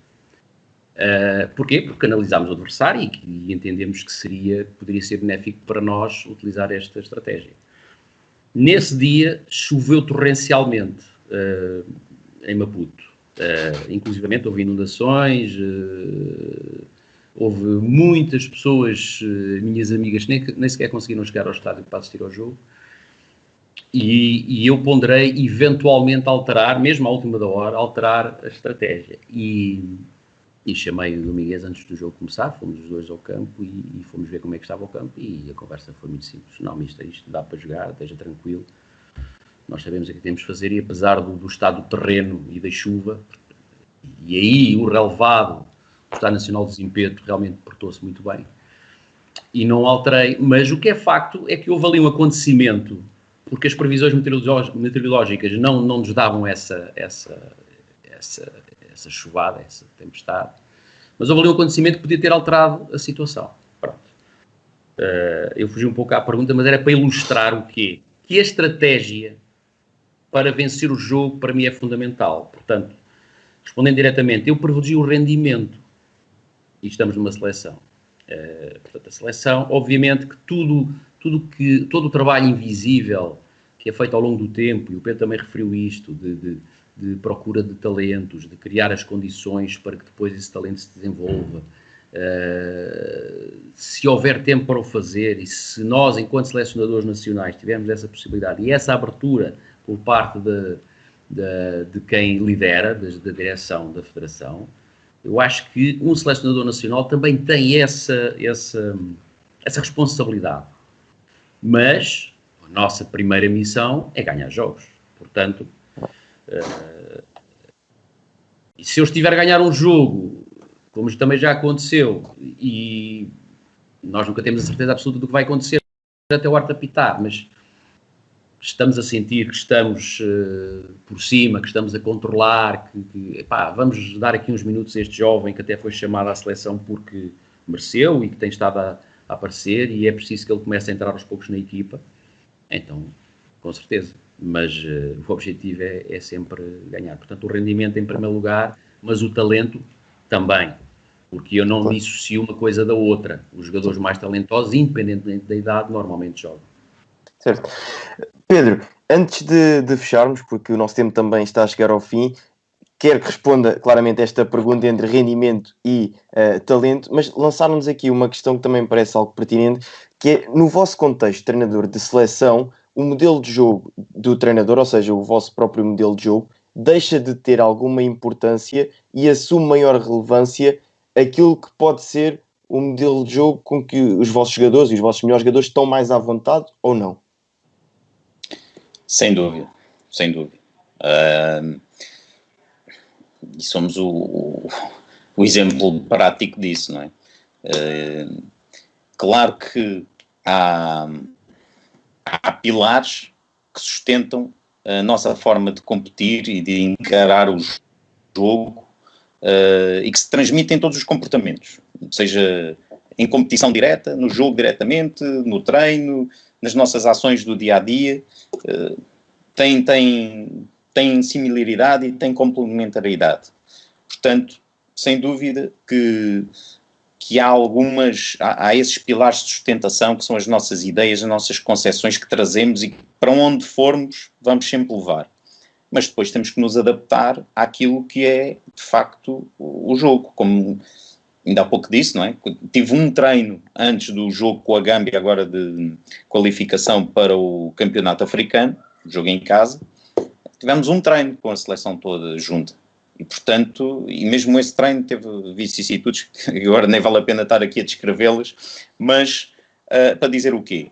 Porquê? Porque analisámos o adversário e entendemos que poderia ser benéfico para nós utilizar esta estratégia. Nesse dia choveu torrencialmente em Maputo, inclusivamente houve inundações, houve muitas pessoas, minhas amigas, nem sequer conseguiram chegar ao estádio para assistir ao jogo, e eu ponderei eventualmente alterar, mesmo à última da hora, alterar a estratégia. E chamei o Domingues antes do jogo começar, fomos os dois ao campo e fomos ver como é que estava o campo, e a conversa foi muito simples. Não, mister, isto dá para jogar, esteja tranquilo, nós sabemos o que temos de fazer, e apesar do estado do terreno e da chuva, e aí o relevado, o Estado Nacional de Zimpeto realmente portou-se muito bem, e não alterei, mas o que é facto é que houve ali um acontecimento, porque as previsões meteorológicas não nos davam essa chuvada, essa tempestade, mas houve ali um acontecimento que podia ter alterado a situação. Pronto. Eu fugi um pouco à pergunta, mas era para ilustrar o quê? Que a estratégia para vencer o jogo para mim é fundamental. Portanto, respondendo diretamente, eu privilegio o rendimento e estamos numa seleção. Portanto, a seleção, obviamente que todo o trabalho invisível que é feito ao longo do tempo, e o Pedro também referiu isto, de procura de talentos, de criar as condições para que depois esse talento se desenvolva, se houver tempo para o fazer, e se nós, enquanto selecionadores nacionais, tivermos essa possibilidade e essa abertura por parte de quem lidera, da direção da Federação, eu acho que um selecionador nacional também tem essa responsabilidade. Mas a nossa primeira missão é ganhar jogos. Portanto, e se eu estiver a ganhar um jogo, como também já aconteceu, e nós nunca temos a certeza absoluta do que vai acontecer até o árbitro apitar, mas estamos a sentir que estamos por cima, que estamos a controlar, vamos dar aqui uns minutos a este jovem que até foi chamado à seleção porque mereceu e que tem estado a aparecer, e é preciso que ele comece a entrar aos poucos na equipa, então, com certeza. Mas o objetivo é sempre ganhar. Portanto, o rendimento em primeiro lugar, mas o talento também, porque eu não dissocio uma coisa da outra. Os jogadores mais talentosos, independentemente da idade, normalmente jogam. Certo. Pedro, antes de fecharmos, porque o nosso tempo também está a chegar ao fim, quero que responda claramente esta pergunta entre rendimento e talento, mas lançar-nos aqui uma questão que também me parece algo pertinente, que é, no vosso contexto de treinador de seleção, o modelo de jogo do treinador, ou seja, o vosso próprio modelo de jogo, deixa de ter alguma importância e assume maior relevância aquilo que pode ser o modelo de jogo com que os vossos jogadores e os vossos melhores jogadores estão mais à vontade ou não? Sem dúvida, sem dúvida. E somos o exemplo prático disso, não é? Claro que há pilares que sustentam a nossa forma de competir e de encarar o jogo e que se transmitem em todos os comportamentos, seja em competição direta, no jogo diretamente, no treino, nas nossas ações do dia-a-dia, tem similaridade e tem complementaridade. Portanto, sem dúvida que há esses pilares de sustentação que são as nossas ideias, as nossas concepções que trazemos e para onde formos vamos sempre levar. Mas depois temos que nos adaptar àquilo que é, de facto, o jogo. Como ainda há pouco disse, não é? Tive um treino antes do jogo com a Gâmbia, agora de qualificação para o campeonato africano, jogo em casa. Tivemos um treino com a seleção toda junta. E, portanto, e mesmo esse treino teve vicissitudes, que agora nem vale a pena estar aqui a descrevê-las, mas para dizer o quê?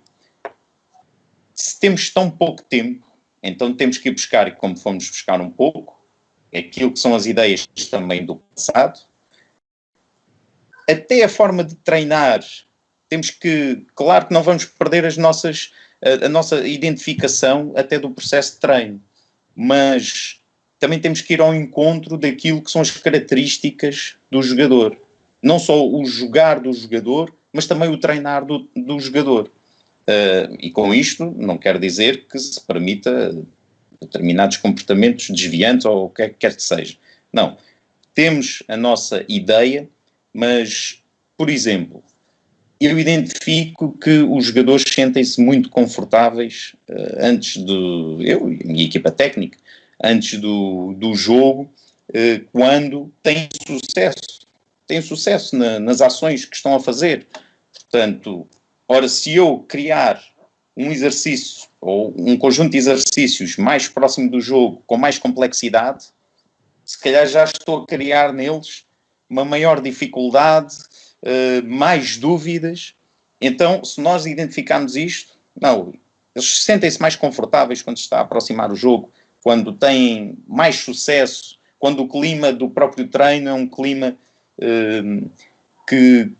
Se temos tão pouco tempo, então temos que ir buscar, e como fomos buscar um pouco, aquilo que são as ideias também do passado, até a forma de treinar, temos que, claro que não vamos perder as nossas a nossa identificação até do processo de treino, mas também temos que ir ao encontro daquilo que são as características do jogador. Não só o jogar do jogador, mas também o treinar do jogador. E com isto não quer dizer que se permita determinados comportamentos desviantes ou o que quer que seja. Não. Temos a nossa ideia, mas, por exemplo, eu identifico que os jogadores sentem-se muito confortáveis antes eu e a minha equipa técnica, antes do jogo, quando têm sucesso nas ações que estão a fazer. Portanto, ora, se eu criar um exercício ou um conjunto de exercícios mais próximo do jogo, com mais complexidade, se calhar já estou a criar neles uma maior dificuldade, mais dúvidas. Então, se nós identificarmos isto, não, eles sentem-se mais confortáveis quando se está a aproximar o jogo, quando têm mais sucesso, quando o clima do próprio treino é um clima que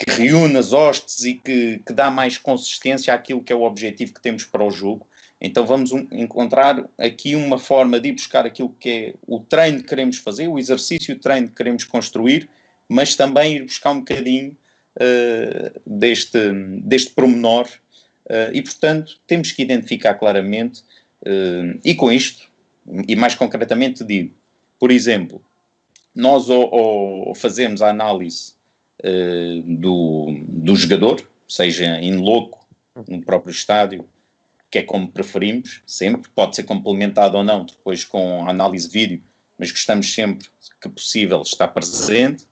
reúne as hostes e que dá mais consistência àquilo que é o objetivo que temos para o jogo. Então vamos encontrar aqui uma forma de ir buscar aquilo que é o treino que queremos fazer, o exercício de treino que queremos construir, mas também ir buscar um bocadinho deste pormenor e, portanto, temos que identificar claramente e com isto, e mais concretamente digo, por exemplo, nós ou fazemos a análise do jogador, seja em loco, no próprio estádio, que é como preferimos, sempre, pode ser complementado ou não, depois com a análise de vídeo, mas gostamos sempre que possível estar presente.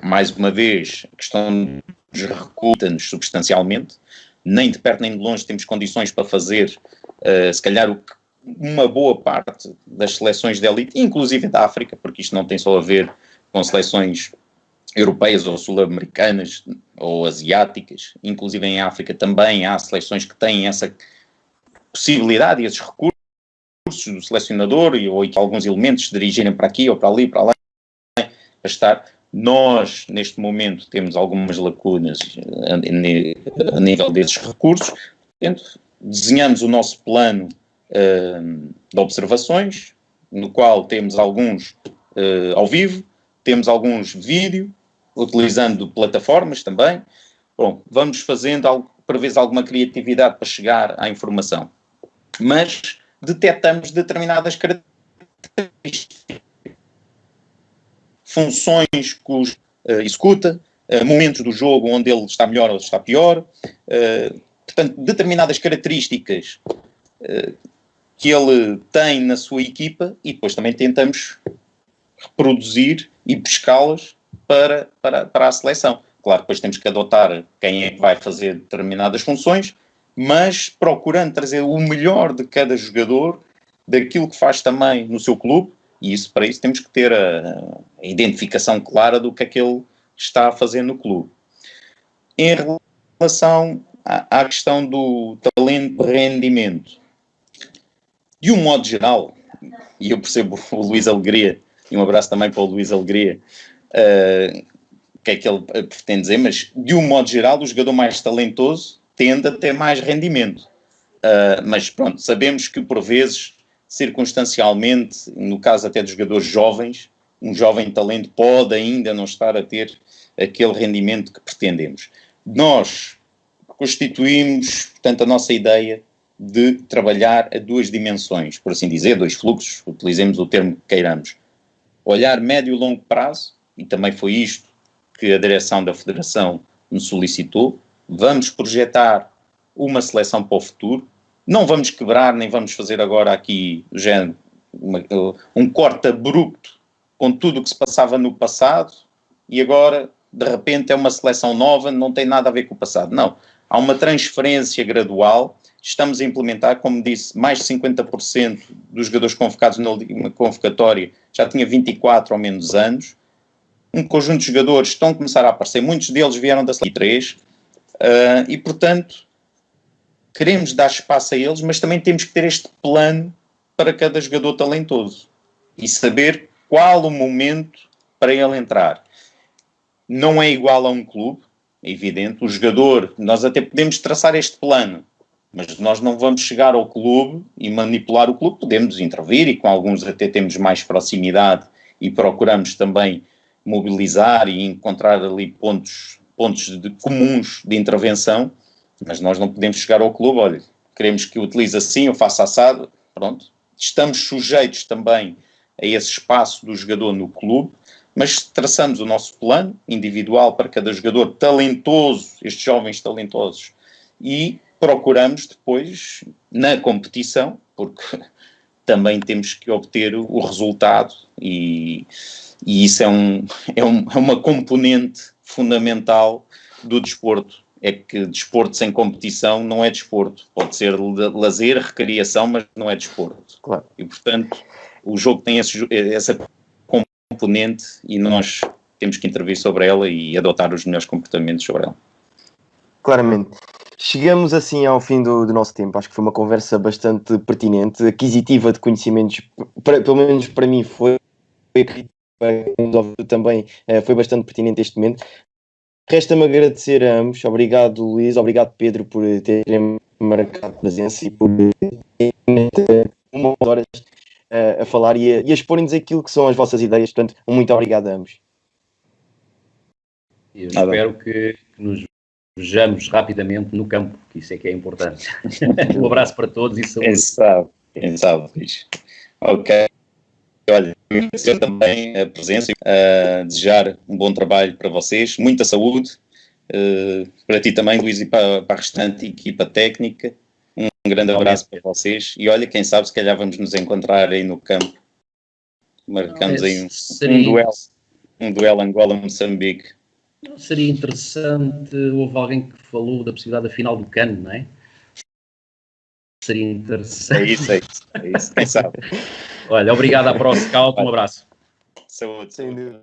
Mais uma vez, a questão nos recuta-nos substancialmente, nem de perto nem de longe temos condições para fazer, se calhar, uma boa parte das seleções de elite, inclusive da África, porque isto não tem só a ver com seleções europeias ou sul-americanas ou asiáticas, inclusive em África também há seleções que têm essa possibilidade e esses recursos do selecionador ou alguns elementos se dirigirem para aqui ou para ali, para lá, para estar. Nós, neste momento, temos algumas lacunas a nível desses recursos, portanto, desenhamos o nosso plano de observações, no qual temos alguns ao vivo, temos alguns vídeo, utilizando plataformas também. Bom, vamos fazendo, por vezes, alguma criatividade para chegar à informação. Mas detectamos determinadas características, funções que os executa, momentos do jogo onde ele está melhor ou está pior, portanto, determinadas características que ele tem na sua equipa e depois também tentamos reproduzir e pescá-las para a seleção. Claro, depois temos que adotar quem é que vai fazer determinadas funções, mas procurando trazer o melhor de cada jogador, daquilo que faz também no seu clube, e para isso temos que ter a identificação clara do que é que ele está a fazer no clube. Em relação à questão do talento de rendimento, de um modo geral, e eu percebo o Luís Alegria, e um abraço também para o Luís Alegria, o que é que ele pretende dizer, mas de um modo geral o jogador mais talentoso tende a ter mais rendimento. Mas pronto, sabemos que por vezes, circunstancialmente, no caso até dos jogadores jovens, um jovem talento pode ainda não estar a ter aquele rendimento que pretendemos. Nós constituímos, portanto, a nossa ideia de trabalhar a duas dimensões, por assim dizer, dois fluxos, utilizemos o termo que queiramos. Olhar médio e longo prazo, e também foi isto que a direção da Federação nos solicitou. Vamos projetar uma seleção para o futuro, não vamos quebrar, nem vamos fazer agora aqui um corte abrupto com tudo o que se passava no passado e agora, de repente, é uma seleção nova, não tem nada a ver com o passado. Não, há uma transferência gradual, estamos a implementar, como disse, mais de 50% dos jogadores convocados na última convocatória já tinha 24 ou menos anos, um conjunto de jogadores estão a começar a aparecer, muitos deles vieram da seleção 3, e portanto queremos dar espaço a eles, mas também temos que ter este plano para cada jogador talentoso e saber qual o momento para ele entrar. Não é igual a um clube, é evidente, o jogador, nós até podemos traçar este plano, Mas nós não vamos chegar ao clube e manipular o clube, podemos intervir e com alguns até temos mais proximidade e procuramos também mobilizar e encontrar ali pontos comuns de intervenção, mas nós não podemos chegar ao clube, olha, queremos que utilize assim, eu faça assado, pronto. Estamos sujeitos também a esse espaço do jogador no clube, mas traçamos o nosso plano individual para cada jogador talentoso, estes jovens talentosos, e procuramos depois, na competição, porque também temos que obter o resultado e isso é uma componente fundamental do desporto. É que desporto sem competição não é desporto. Pode ser lazer, recreação, mas não é desporto. Claro. E, portanto, o jogo tem essa componente e nós temos que intervir sobre ela e adotar os melhores comportamentos sobre ela. Claramente. Chegamos assim ao fim do nosso tempo. Acho que foi uma conversa bastante pertinente, aquisitiva de conhecimentos, pelo menos para mim foi, também foi bastante pertinente este momento. Resta-me agradecer a ambos. Obrigado, Luís. Obrigado, Pedro, por terem marcado presença e por umas horas a falar e a exporem-nos aquilo que são as vossas ideias. Portanto, muito obrigado a ambos. Eu espero que nos vejamos rapidamente no campo, que isso é que é importante. Um abraço para todos e saúde. Quem sabe, Luís. Ok. Olha, agradecer também a presença, desejar um bom trabalho para vocês, muita saúde, para ti também, Luís, e para a restante equipa técnica. Um grande abraço para vocês e olha, quem sabe, se calhar vamos nos encontrar aí no campo. Marcamos aí um duelo Angola-Moçambique. Seria interessante, houve alguém que falou da possibilidade da final do CAN, não é? Seria interessante. É isso, quem sabe. Olha, obrigado à ProScout, um abraço. Saúde. Sem dúvida.